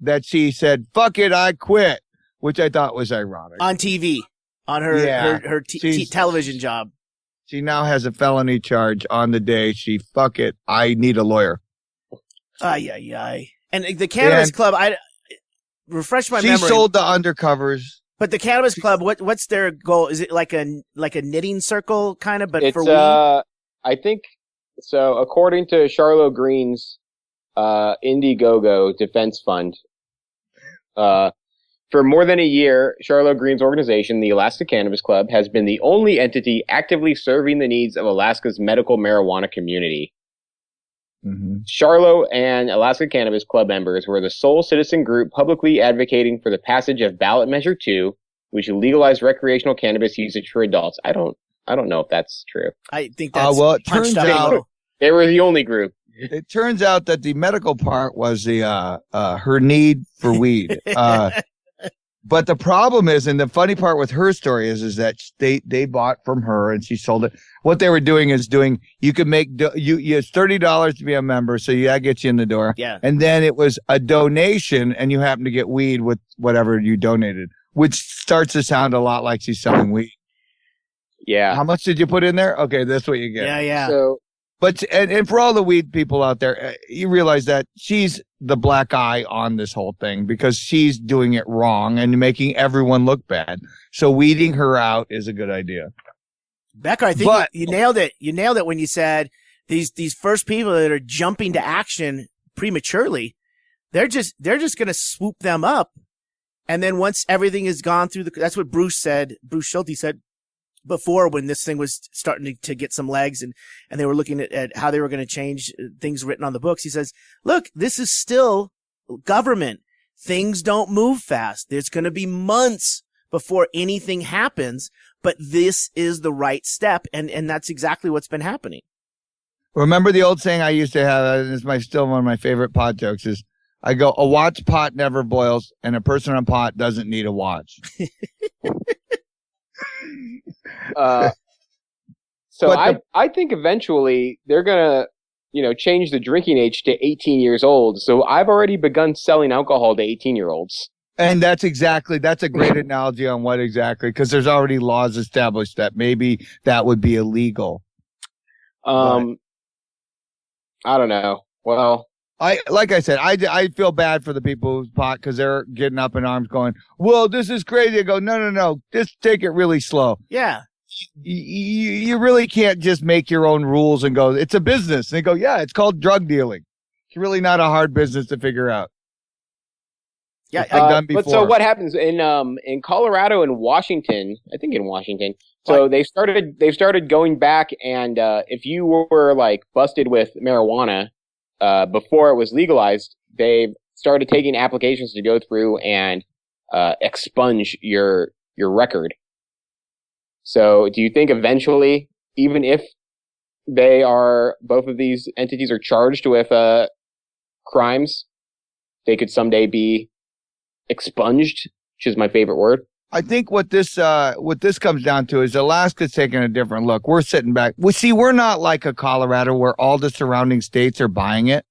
that she said, fuck it, I quit, which I thought was ironic. On TV, on her television job. She now has a felony charge on the day she, fuck it, I need a lawyer. Ay. And the Cannabis Club, refresh my memory. She sold the undercovers. But the Cannabis Club, what's their goal? Is it like a knitting circle kind of, but it's, for weed? I think so. According to Charlotte Green's Indiegogo Defense Fund, for more than a year, Charlotte Green's organization, the Alaska Cannabis Club, has been the only entity actively serving the needs of Alaska's medical marijuana community. Mm-hmm. Charlotte and Alaska Cannabis Club members were the sole citizen group publicly advocating for the passage of Ballot Measure 2, which would legalize recreational cannabis usage for adults. I don't know if that's true. I think that's well, it turns out they were the only group. It turns out that the medical part was the her need for weed. But the problem is, and the funny part with her story is that they bought from her and she sold it. What they were doing is you could make, you it's $30 to be a member. So that gets you in the door. Yeah. And then it was a donation and you happen to get weed with whatever you donated, which starts to sound a lot like she's selling weed. Yeah. How much did you put in there? Okay. That's what you get. Yeah. So, but, and for all the weed people out there, you realize that she's the black eye on this whole thing because she's doing it wrong and making everyone look bad. So weeding her out is a good idea. Becker, I think you nailed it. You nailed it when you said these first people that are jumping to action prematurely, they're just going to swoop them up. And then once everything is gone through that's what Bruce Schulte said before when this thing was starting to get some legs and they were looking at how they were going to change things written on the books. He says, look, this is still government. Things don't move fast. There's going to be months before anything happens, but this is the right step. And that's exactly what's been happening. Remember the old saying I used to have, and it's still one of my favorite pot jokes is, I go, a watch pot never boils and a person on pot doesn't need a watch. I think eventually they're gonna, change the drinking age to 18 years old. So I've already begun selling alcohol to 18-year-olds. And that's a great analogy on what exactly, because there's already laws established that maybe that would be illegal. I don't know. Well, like I said, I feel bad for the people who pot because they're getting up in arms going, well, this is crazy. I go, no. Just take it really slow. Yeah. You really can't just make your own rules and go, it's a business. And they go, yeah, it's called drug dealing. It's really not a hard business to figure out. Yeah. Done before. But so what happens in Colorado and Washington, I think in Washington, so they started going back and, if you were like busted with marijuana, before it was legalized, they started taking applications to go through and expunge your record. So do you think eventually, even if both of these entities are charged with crimes, they could someday be expunged, which is my favorite word? I think what this comes down to is Alaska's taking a different look. We're sitting back. We're not like a Colorado where all the surrounding states are buying it.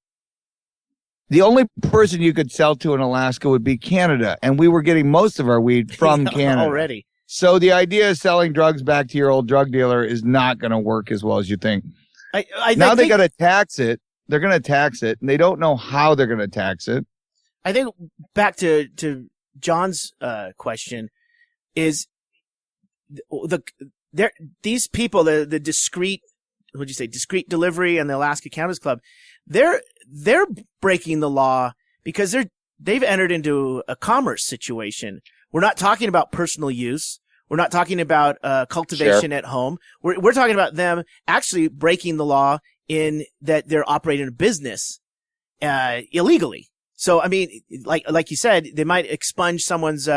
The only person you could sell to in Alaska would be Canada, and we were getting most of our weed from Canada already. So the idea of selling drugs back to your old drug dealer is not going to work as well as you think. Now they got to tax it. They're going to tax it, and they don't know how they're going to tax it. I think back to John's question is these people, the discreet delivery and the Alaska Cannabis Club, they're breaking the law because they've entered into a commerce situation. We're not talking about personal use. We're not talking about cultivation at home. We're talking about them actually breaking the law in that they're operating a business illegally. So I mean, like you said, they might expunge someone's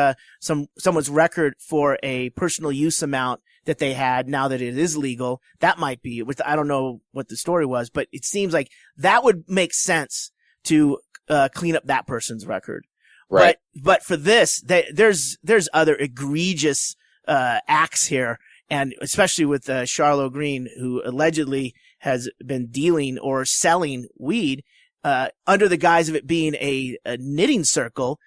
record for a personal use amount that they had now that it is legal. That might be, I don't know what the story was, but it seems like that would make sense to clean up that person's record. Right. But for this, there's other egregious acts here, and especially with Charlotte Green, who allegedly has been dealing or selling weed under the guise of it being a knitting circle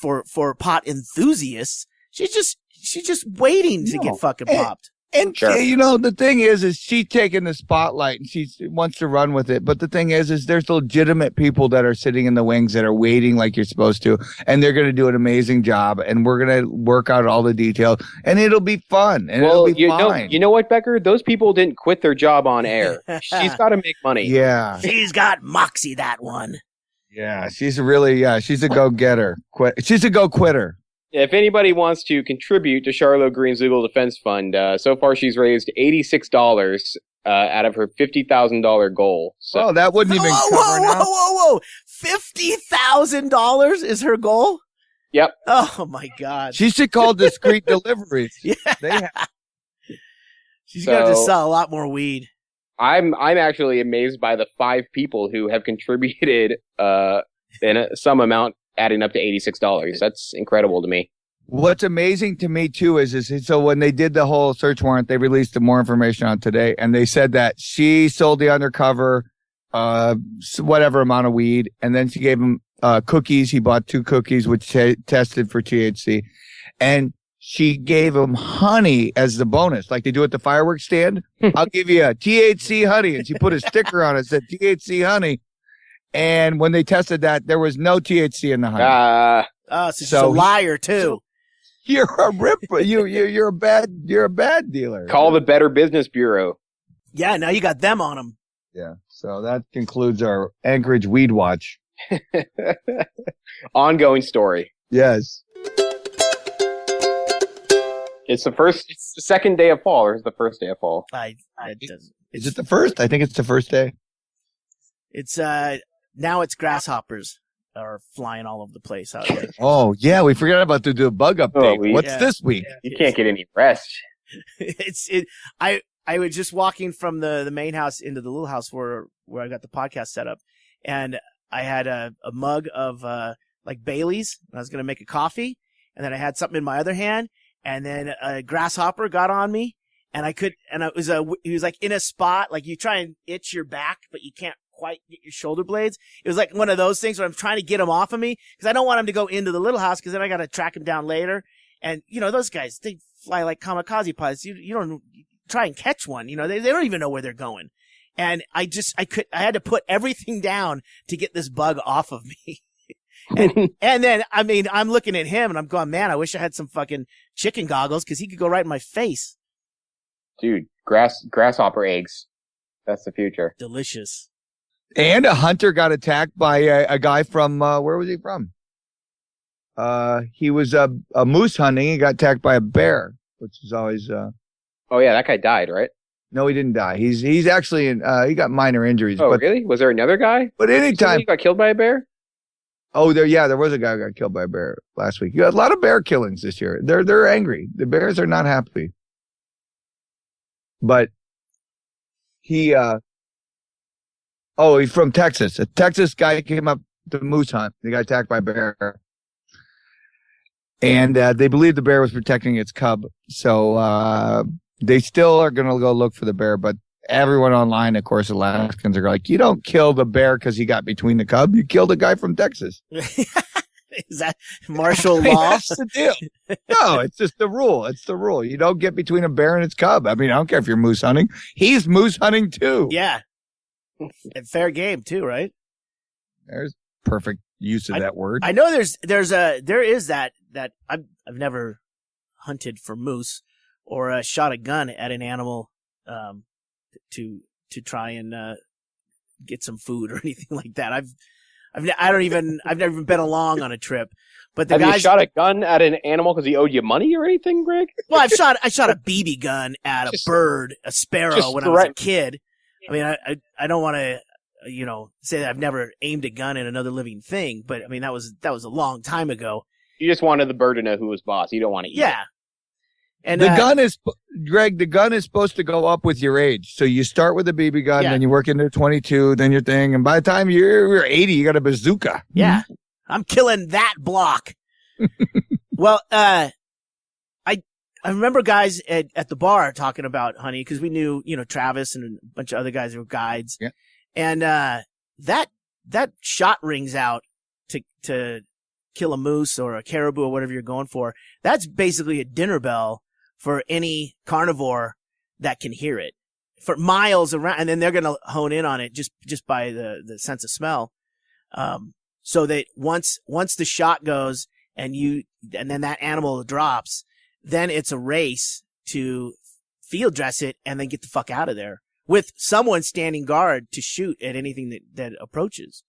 for pot enthusiasts. She's just waiting to get fucking popped. And the thing is she's taking the spotlight and she wants to run with it. But the thing is there's legitimate people that are sitting in the wings that are waiting like you're supposed to. And they're going to do an amazing job. And we're going to work out all the details. And it'll be fun. And it'll be fine. You know what, Becker? Those people didn't quit their job on air. She's got to make money. Yeah. She's got moxie, that one. Yeah. She's a go-getter. She's a go-quitter. If anybody wants to contribute to Charlotte Green's legal defense fund, so far she's raised $86 out of her $50,000 goal. So that wouldn't even cover now. Whoa! $50,000 is her goal? Yep. Oh my God. She should call discreet deliveries. Yeah. She's going to sell a lot more weed. I'm actually amazed by the 5 people who have contributed in some amount, adding up to $86. That's incredible to me. What's amazing to me too is so when they did the whole search warrant, they released more information on today, and they said that she sold the undercover, whatever amount of weed, and then she gave him cookies. He bought 2 cookies which tested for THC, and she gave him honey as the bonus, like they do at the fireworks stand. I'll give you a THC honey, and she put a sticker on it that said THC honey. And when they tested that, there was no THC in the honey. So she's a liar too. You're a ripper. You're a bad dealer. Call the Better Business Bureau. Yeah, now you got them on them. Yeah. So that concludes our Anchorage Weed Watch. Ongoing story. Yes. It's the second day of fall, or is it the first day of fall? Is it the first? I think it's the first day. It's now it's grasshoppers are flying all over the place out here. Oh yeah, we forgot about to do a bug update. What's this week? You can't get any rest. I was just walking from the main house into the little house where I got the podcast set up, and I had a mug of like Bailey's, and I was gonna make a coffee, and then I had something in my other hand, and then a grasshopper got on me, and he was like in a spot, like you try and itch your back, but you can't quite get your shoulder blades. It was like one of those things where I'm trying to get him off of me because I don't want him to go into the little house because then I got to track him down later. And those guys, they fly like kamikaze pilots. You don't try and catch one. They don't even know where they're going. And I had to put everything down to get this bug off of me. and then, I'm looking at him and I'm going, man, I wish I had some fucking chicken goggles because he could go right in my face. Dude, grasshopper eggs. That's the future. Delicious. And a hunter got attacked by a guy from, where was he from? He was a moose hunting. He got attacked by a bear, which is always, Oh yeah, that guy died, right? No, he didn't die. He's actually he got minor injuries. Oh, really? Was there another guy? But anytime he got killed by a bear? Oh, there was a guy who got killed by a bear last week. You got a lot of bear killings this year. They're angry. The bears are not happy. But he's from Texas. A Texas guy came up to moose hunt. He got attacked by a bear. And they believe the bear was protecting its cub. So they still are going to go look for the bear. But everyone online, of course, Alaskans are like, you don't kill the bear because he got between the cub. You killed a guy from Texas. Is that martial law? That's the deal. No, it's just the rule. It's the rule. You don't get between a bear and its cub. I mean, I don't care if you're moose hunting. He's moose hunting too. Yeah. And fair game too, right? There's perfect use of that word. I know there is that I've never hunted for moose or shot a gun at an animal to try and get some food or anything like that. I've never even been along on a trip. But Have you shot a gun at an animal because he owed you money or anything, Greg? Well, I shot a BB gun at a bird, a sparrow when I was a kid. I mean, I don't want to, say that I've never aimed a gun at another living thing, but I mean, that was a long time ago. You just wanted the bird to know who was boss. You don't want to eat it. And the gun is, Greg, the gun is supposed to go up with your age. So you start with a BB gun, then you work into 22, then your thing. And by the time you're 80, you got a bazooka. Yeah. I'm killing that block. Well, I I remember guys at the bar talking about hunting because we knew, Travis and a bunch of other guys who were guides. Yeah. And, that shot rings out to kill a moose or a caribou or whatever you're going for. That's basically a dinner bell for any carnivore that can hear it for miles around. And then they're going to hone in on it just by the sense of smell. So that once the shot goes and then that animal drops, then it's a race to field dress it and then get the fuck out of there with someone standing guard to shoot at anything that approaches.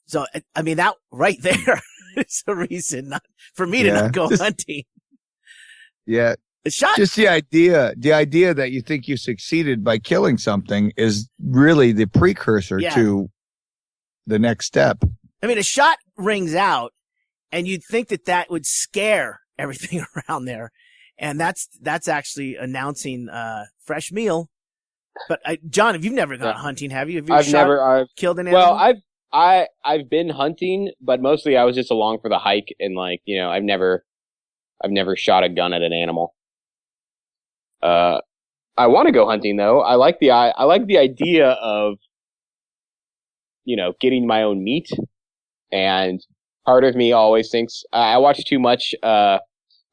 So, I mean, that right there is a reason for me to not go hunting. Yeah. The shot. Just the idea that you think you succeeded by killing something is really the precursor to the next step. I mean, a shot rings out and you'd think that would scare everything around there. And that's actually announcing fresh meal. But John, have you never gone hunting, have you? Have you I've killed an animal? Well, I've been hunting, but mostly I was just along for the hike and I've never shot a gun at an animal. I want to go hunting though. I like the idea of getting my own meat, and part of me always thinks I watch too much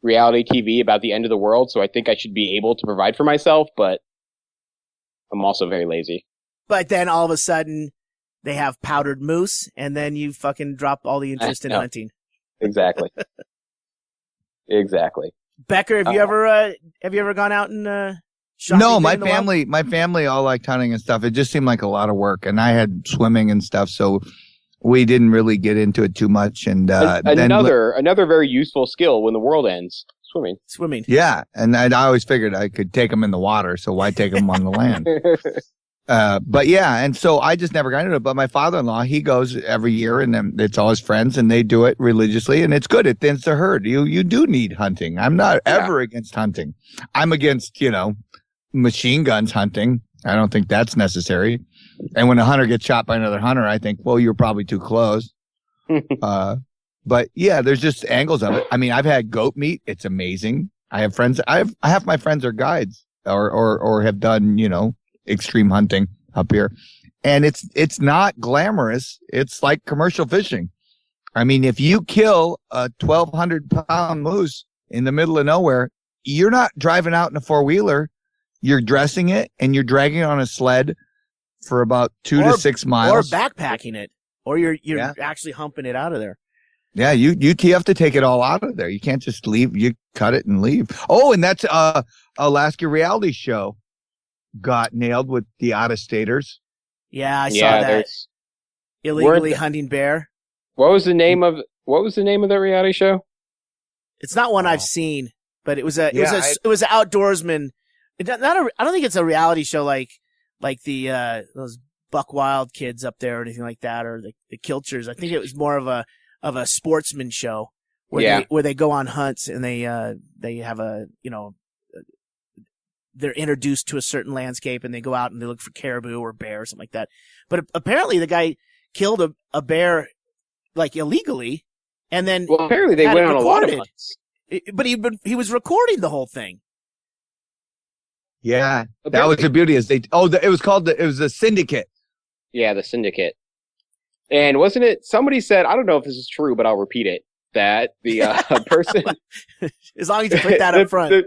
reality TV about the end of the world, so I think I should be able to provide for myself, but I'm also very lazy. But then all of a sudden they have powdered moose, and then you fucking drop all the interest in hunting. Exactly. Exactly. Becker, have you ever gone out and shot? No, my family all liked hunting and stuff. It just seemed like a lot of work, and I had swimming and stuff, so we didn't really get into it too much. And another very useful skill when the world ends: swimming. Yeah, and I always figured I could take them in the water, so why take them on the land? But yeah, and so I just never got into it. But my father-in-law, he goes every year, and then it's all his friends, and they do it religiously, and it's good. It thins the herd. You do need hunting. I'm not ever against hunting. I'm against machine guns hunting. I don't think that's necessary. And when a hunter gets shot by another hunter, I think, well, you're probably too close. But yeah, there's just angles of it. I mean, I've had goat meat. It's amazing. I have friends. Half my friends are guides or have done, extreme hunting up here. And it's not glamorous. It's like commercial fishing. I mean, if you kill a 1,200-pound moose in the middle of nowhere, you're not driving out in a four-wheeler. You're dressing it and you're dragging it on a sled for about 2 to 6 miles. Or backpacking it. Or you're actually humping it out of there. Yeah, you have to take it all out of there. You can't just leave. You cut it and leave. Oh, and that's Alaska reality show got nailed with the out-of-staters. Yeah, I saw that. Illegally hunting bear. What was the name of that reality show? It's not one I've seen, but it was an outdoorsman. I don't think it's a reality show like the those Buck Wild kids up there or anything like that, or the Kilchers. I think it was more of a sportsman show where they go on hunts and they have they're introduced to a certain landscape and they go out and they look for caribou or bear or something like that. But apparently the guy killed a bear illegally, and then apparently they went on a lot of hunts. But he was recording the whole thing. Yeah, that was the beauty. It was the Syndicate. Yeah, the Syndicate. And wasn't it, somebody said, I don't know if this is true, but I'll repeat it, that the person... As long as you put that up front.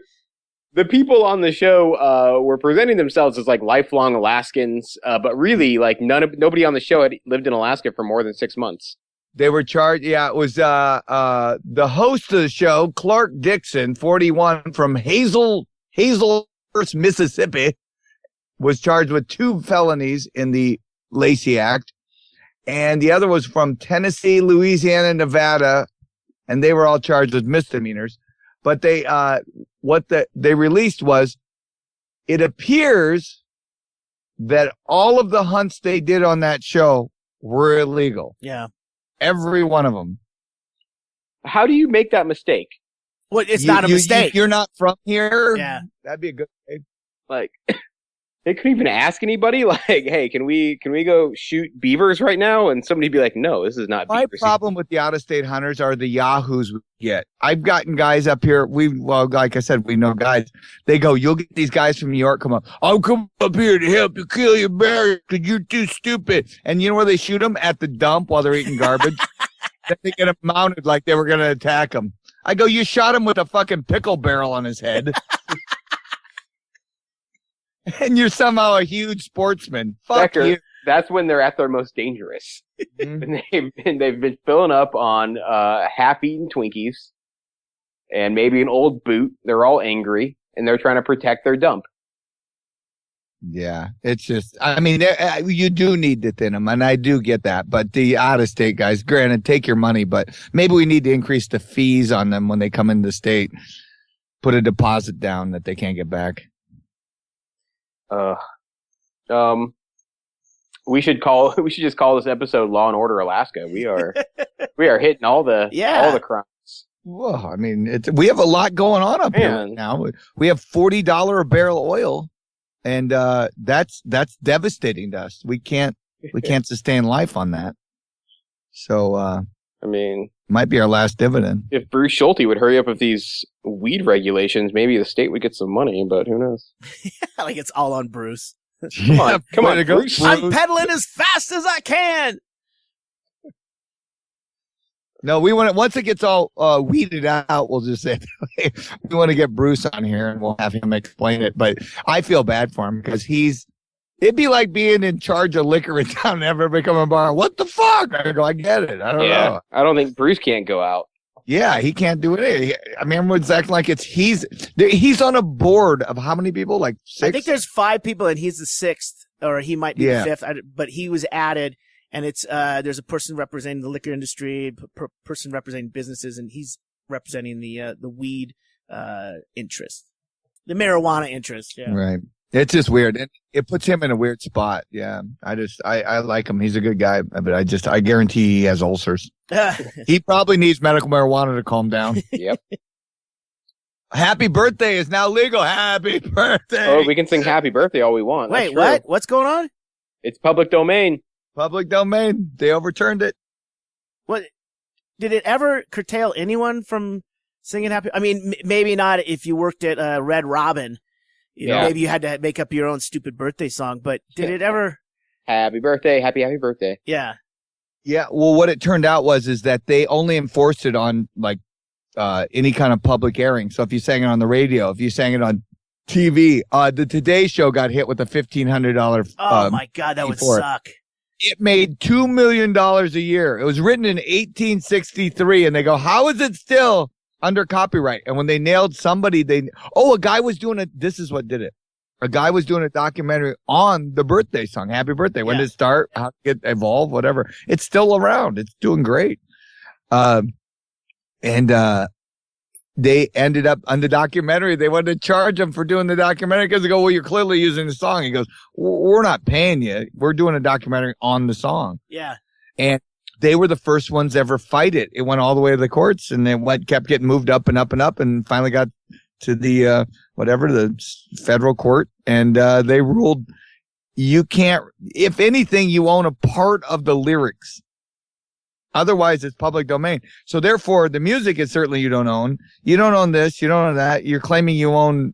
The people on the show were presenting themselves as lifelong Alaskans, but really nobody on the show had lived in Alaska for more than 6 months. They were charged. Yeah, it was the host of the show, Clark Dixon, 41, from Hazelhurst, Mississippi, was charged with 2 felonies in the Lacey Act. And the other was from Tennessee, Louisiana, Nevada, and they were all charged with misdemeanors. But they released was, it appears that all of the hunts they did on that show were illegal. Yeah. Every one of them. How do you make that mistake? Well, it's not a mistake. You're not from here? Yeah. That'd be a good thing. They couldn't even ask anybody, like, hey, can we go shoot beavers right now? And somebody'd be like, no, this is not My beaver season. problem with the out-of-state hunters are the yahoos we get. I've gotten guys up here. Like I said, we know guys. They go, you'll get these guys from New York come up. I'll come up here to help you kill your bear because you're too stupid. And you know where they shoot them? At the dump while they're eating garbage. Then they get them mounted like they were going to attack them. I go, you shot him with a fucking pickle barrel on his head. And you're somehow a huge sportsman. Fuck Becker, you. that's when they're at their most dangerous. And they've been filling up on half-eaten Twinkies and maybe an old boot. They're all angry, and they're trying to protect their dump. Yeah, it's just, I mean, you do need to thin them, and I do get that. But the out-of-state guys, granted, take your money, but maybe we need to increase the fees on them when they come into the state. Put a deposit down that they can't get back. We should just call this episode Law and Order Alaska. We are hitting all the crimes. Well, I mean, we have a lot going on up here right now. We have $40 a barrel oil, and that's devastating to us. We can't sustain life on that. So, I mean, might be our last dividend. If Bruce Schulte would hurry up with these weed regulations, maybe the state would get some money, but who knows? Like it's all on Bruce. Come on, Bruce. I'm pedaling as fast as I can. No, we want it once it gets all weeded out. We'll just say we want to get Bruce on here and we'll have him explain it. But I feel bad for him because it'd be like being in charge of liquor in town and everybody coming by. What the fuck? I go, I get it. I don't know. I don't think Bruce can't go out. Yeah, he can't do it. I mean, everyone's acting like he's on a board of how many people? Like 6? I think there's 5 people and he's the 6th, or he might be the 5th. But he was added, and it's there's a person representing the liquor industry, person representing businesses, and he's representing the weed interest, the marijuana interest. Yeah. Right. It's just weird. It puts him in a weird spot. Yeah. I like him. He's a good guy, but I guarantee he has ulcers. He probably needs medical marijuana to calm down. Yep. Happy birthday is now legal. Happy birthday. Oh, we can sing happy birthday all we want. Wait, what? What's going on? It's public domain. Public domain. They overturned it. What? Did it ever curtail anyone from singing happy? I mean, maybe not if you worked at Red Robin. You know, maybe you had to make up your own stupid birthday song, but did it ever? Happy birthday, happy birthday. Yeah. Yeah. Well, what it turned out is that they only enforced it on like any kind of public airing. So if you sang it on the radio, if you sang it on TV, the Today Show got hit with a $1,500. Oh my God, that would suck. It made $2 million a year. It was written in 1863, and they go, "How is it still under copyright?" And when they nailed somebody, a guy was doing this is what did it. A guy was doing a documentary on the birthday song, Happy Birthday. When did it start? How did it evolve? Whatever. It's still around. It's doing great. They ended up on the documentary. They wanted to charge him for doing the documentary because they go, "Well, you're clearly using the song." He goes, "We're not paying you. We're doing a documentary on the song." Yeah. And they were the first ones to ever fight it. It went all the way to the courts, and it kept getting moved up and up and up, and finally got to the the federal court, and they ruled you can't. If anything, you own a part of the lyrics. Otherwise, it's public domain. So therefore, the music is certainly you don't own. You don't own this. You don't own that. You're claiming you own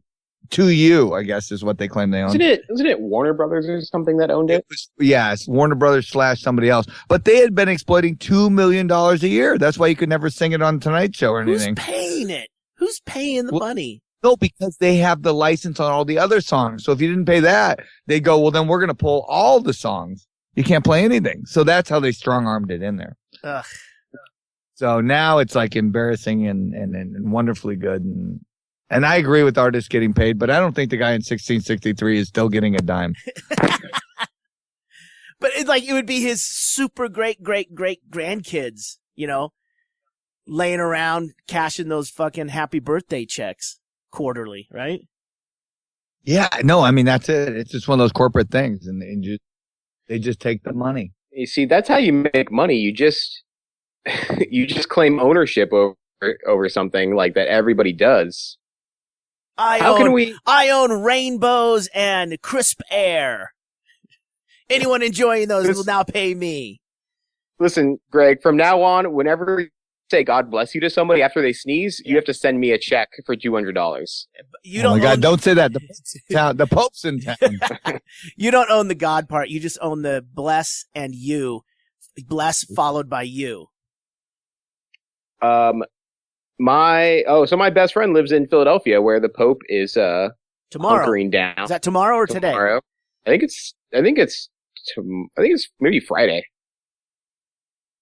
to you, I guess, is what they claim they own. Isn't it Warner Brothers or something that owned it? Yes, Warner Brothers / somebody else. But they had been exploiting $2 million a year. That's why you could never sing it on Tonight Show or anything. Who's paying it? Who's paying the money? No, because they have the license on all the other songs. So if you didn't pay that, they go, well, then we're going to pull all the songs. You can't play anything. So that's how they strong-armed it in there. Ugh. So now it's like embarrassing and wonderfully good. And I agree with artists getting paid, but I don't think the guy in 1663 is still getting a dime. But it's like it would be his super great grandkids, laying around cashing those fucking happy birthday checks quarterly, right? Yeah, no, I mean, that's it. It's just one of those corporate things, and they just take the money. You see, that's how you make money. You just claim ownership over something like that everybody does. I own rainbows and crisp air. Anyone enjoying those will now pay me. Listen, Greg, from now on, whenever you say God bless you to somebody after they sneeze, you have to send me a check for $200. You don't oh my God, don't say that. The Pope's in town. You don't own the God part. You just own the bless and you. Bless followed by you. So my best friend lives in Philadelphia, where the Pope is Tomorrow. hunkering down. Is that tomorrow or today? Tomorrow. I think it's maybe Friday.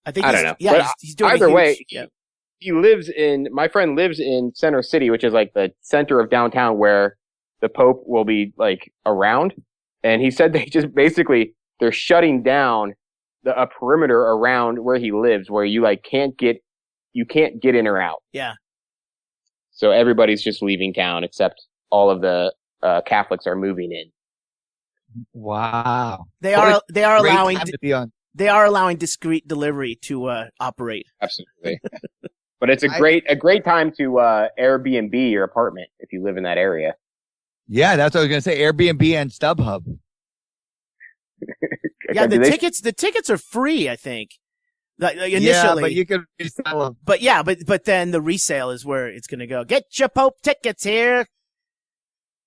I don't know. Yeah, but he's doing either way. Yeah. My friend lives in Center City, which is like the center of downtown where the Pope will be like around. And he said they're shutting down a perimeter around where he lives, where you can't get in or out. Yeah. So everybody's just leaving town, except all of the Catholics are moving in. Wow. They are allowing to be on. They are allowing discreet delivery to operate. Absolutely. But it's a great time to Airbnb your apartment if you live in that area. Yeah, that's what I was going to say. Airbnb and StubHub. Yeah, the tickets are free, I think. Initially. Yeah, but you can resell them. But then the resale is where it's going to go. Get your Pope tickets here.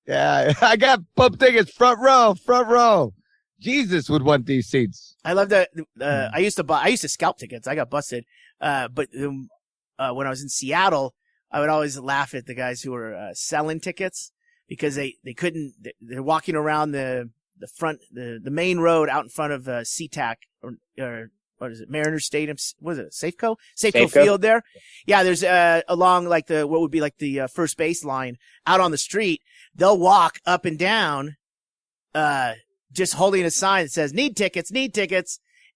Yeah, I got Pope tickets front row. Jesus would want these seats. I love that. I used to scalp tickets. I got busted. But when I was in Seattle, I would always laugh at the guys who were selling tickets because they couldn't. They're walking around the front, the main road out in front of SeaTac or what is it, Mariner Stadium? What is it, Safeco Field there? Yeah, there's along like what would be like the first base line out on the street. They'll walk up and down, just holding a sign that says "Need tickets."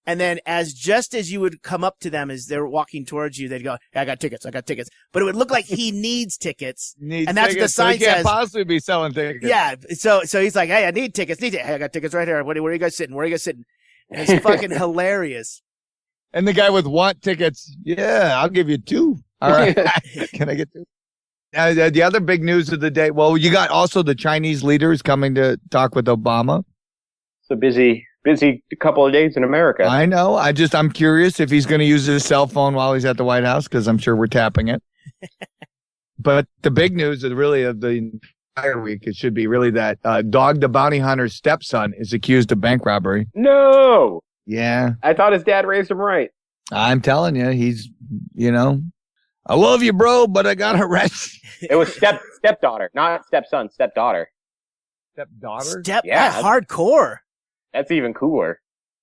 And then just as you would come up to them as they're walking towards you, they'd go, "I got tickets." But it would look like he needs tickets. That's what the sign so he can't says. possibly be selling tickets. Yeah. So he's like, "Hey, I need tickets. Hey, I got tickets right here. Where are you guys sitting? And it's fucking hilarious. And the guy with want tickets. Yeah, I'll give you 2. All right. Can I get 2? The other big news of the day. Well, you got also the Chinese leaders coming to talk with Obama. It's a busy couple of days in America. I know. I'm curious if he's going to use his cell phone while he's at the White House, because I'm sure we're tapping it. But the big news of the entire week, it should be really that Dog the Bounty Hunter's stepson is accused of bank robbery. No. Yeah. I thought his dad raised him right. I'm telling you, he's, I love you, bro, but I got arrested. It was stepdaughter, not stepson, stepdaughter. Stepdaughter? Yeah, hardcore. That's even cooler.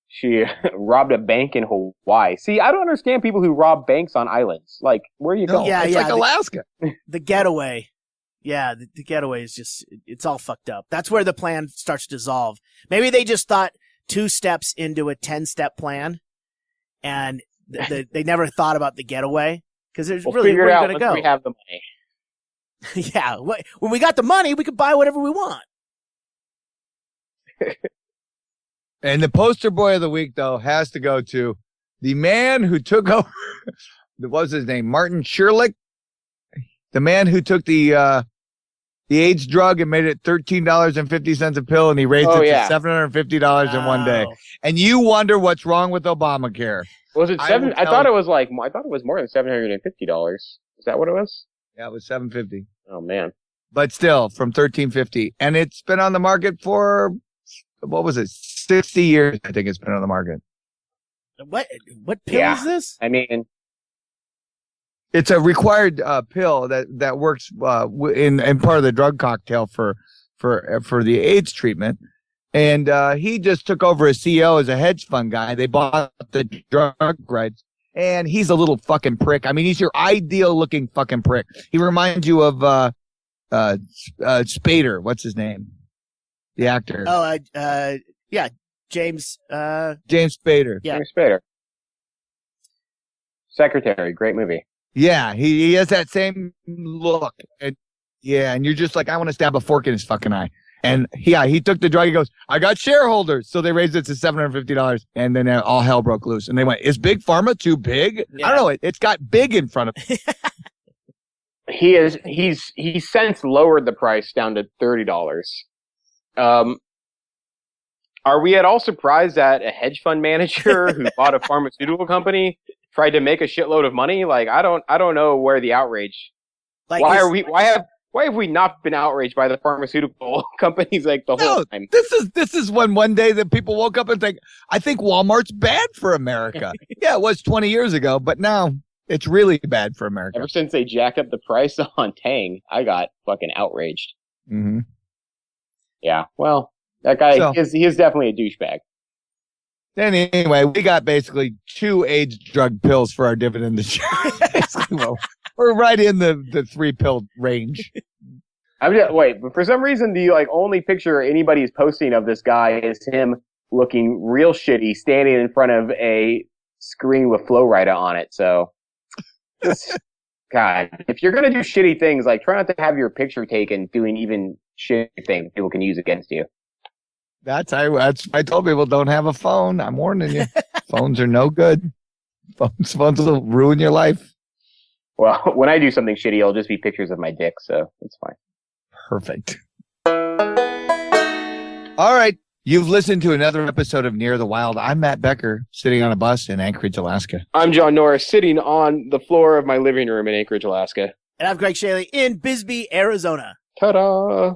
She robbed a bank in Hawaii. See, I don't understand people who rob banks on islands. Like, where are you going? It's like Alaska. The getaway. Yeah, the getaway is just, it's all fucked up. That's where the plan starts to dissolve. Maybe they just thought 2 steps into a 10-step plan, and they never thought about the getaway, because there's really where you're going to go. We have the money. Yeah, when we got the money, we could buy whatever we want. And the poster boy of the week, though, has to go to the man who took over. What was his name? Martin Sherlick, the man who took the AIDS drug and made it $13.50 a pill, and he raised it to $750 in one day. And you wonder what's wrong with Obamacare. Was it $7? I thought it was more than $750. Is that what it was? Yeah, it was $750. Oh man! But still, from $13.50, and it's been on the market for what was it? 60 years. I think it's been on the market. What pill is this? I mean, it's a required pill that works in part of the drug cocktail for the AIDS treatment. And he just took over as CEO as a hedge fund guy. They bought the drug rights, and he's a little fucking prick. I mean, he's your ideal looking fucking prick. He reminds you of Spader. What's his name? The actor. Yeah, James Spader. Yeah. James Spader. Secretary, great movie. Yeah, he has that same look. And you're just like, I want to stab a fork in his fucking eye. And he took the drug. He goes, I got shareholders. So they raised it to $750. And then all hell broke loose. And they went, is Big Pharma too big? Yeah. I don't know. It's got big in front of it. He's since lowered the price down to $30. Are we at all surprised that a hedge fund manager who bought a pharmaceutical company tried to make a shitload of money? Like, I don't know where the outrage. Like, Why have we not been outraged by the pharmaceutical companies like the whole time? This is when one day that people woke up and think, I think Walmart's bad for America. Yeah, it was 20 years ago, but now it's really bad for America. Ever since they jacked up the price on Tang, I got fucking outraged. Mm-hmm. Yeah, well, that guy he is definitely a douchebag. Anyway, we got basically 2 AIDS drug pills for our dividend this year. Well, we're right in the 3-pill range. Wait, but for some reason, the only picture anybody's posting of this guy is him looking real shitty, standing in front of a screen with Flow Rida on it. So, God, if you're gonna do shitty things, try not to have your picture taken doing even shitty things people can use against you. I told people, don't have a phone. I'm warning you. Phones are no good. Phones will ruin your life. Well, when I do something shitty, it'll just be pictures of my dick, so it's fine. Perfect. All right. You've listened to another episode of Near the Wild. I'm Matt Becker, sitting on a bus in Anchorage, Alaska. I'm John Norris, sitting on the floor of my living room in Anchorage, Alaska. And I'm Ggreg Chaille in Bisbee, Arizona. Ta-da!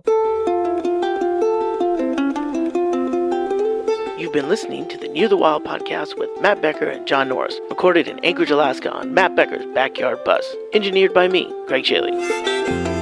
You've been listening to the Near the Wild podcast with Matt Becker and John Norris, recorded in Anchorage, Alaska on Matt Becker's backyard bus. Engineered by me, Ggreg Chaille.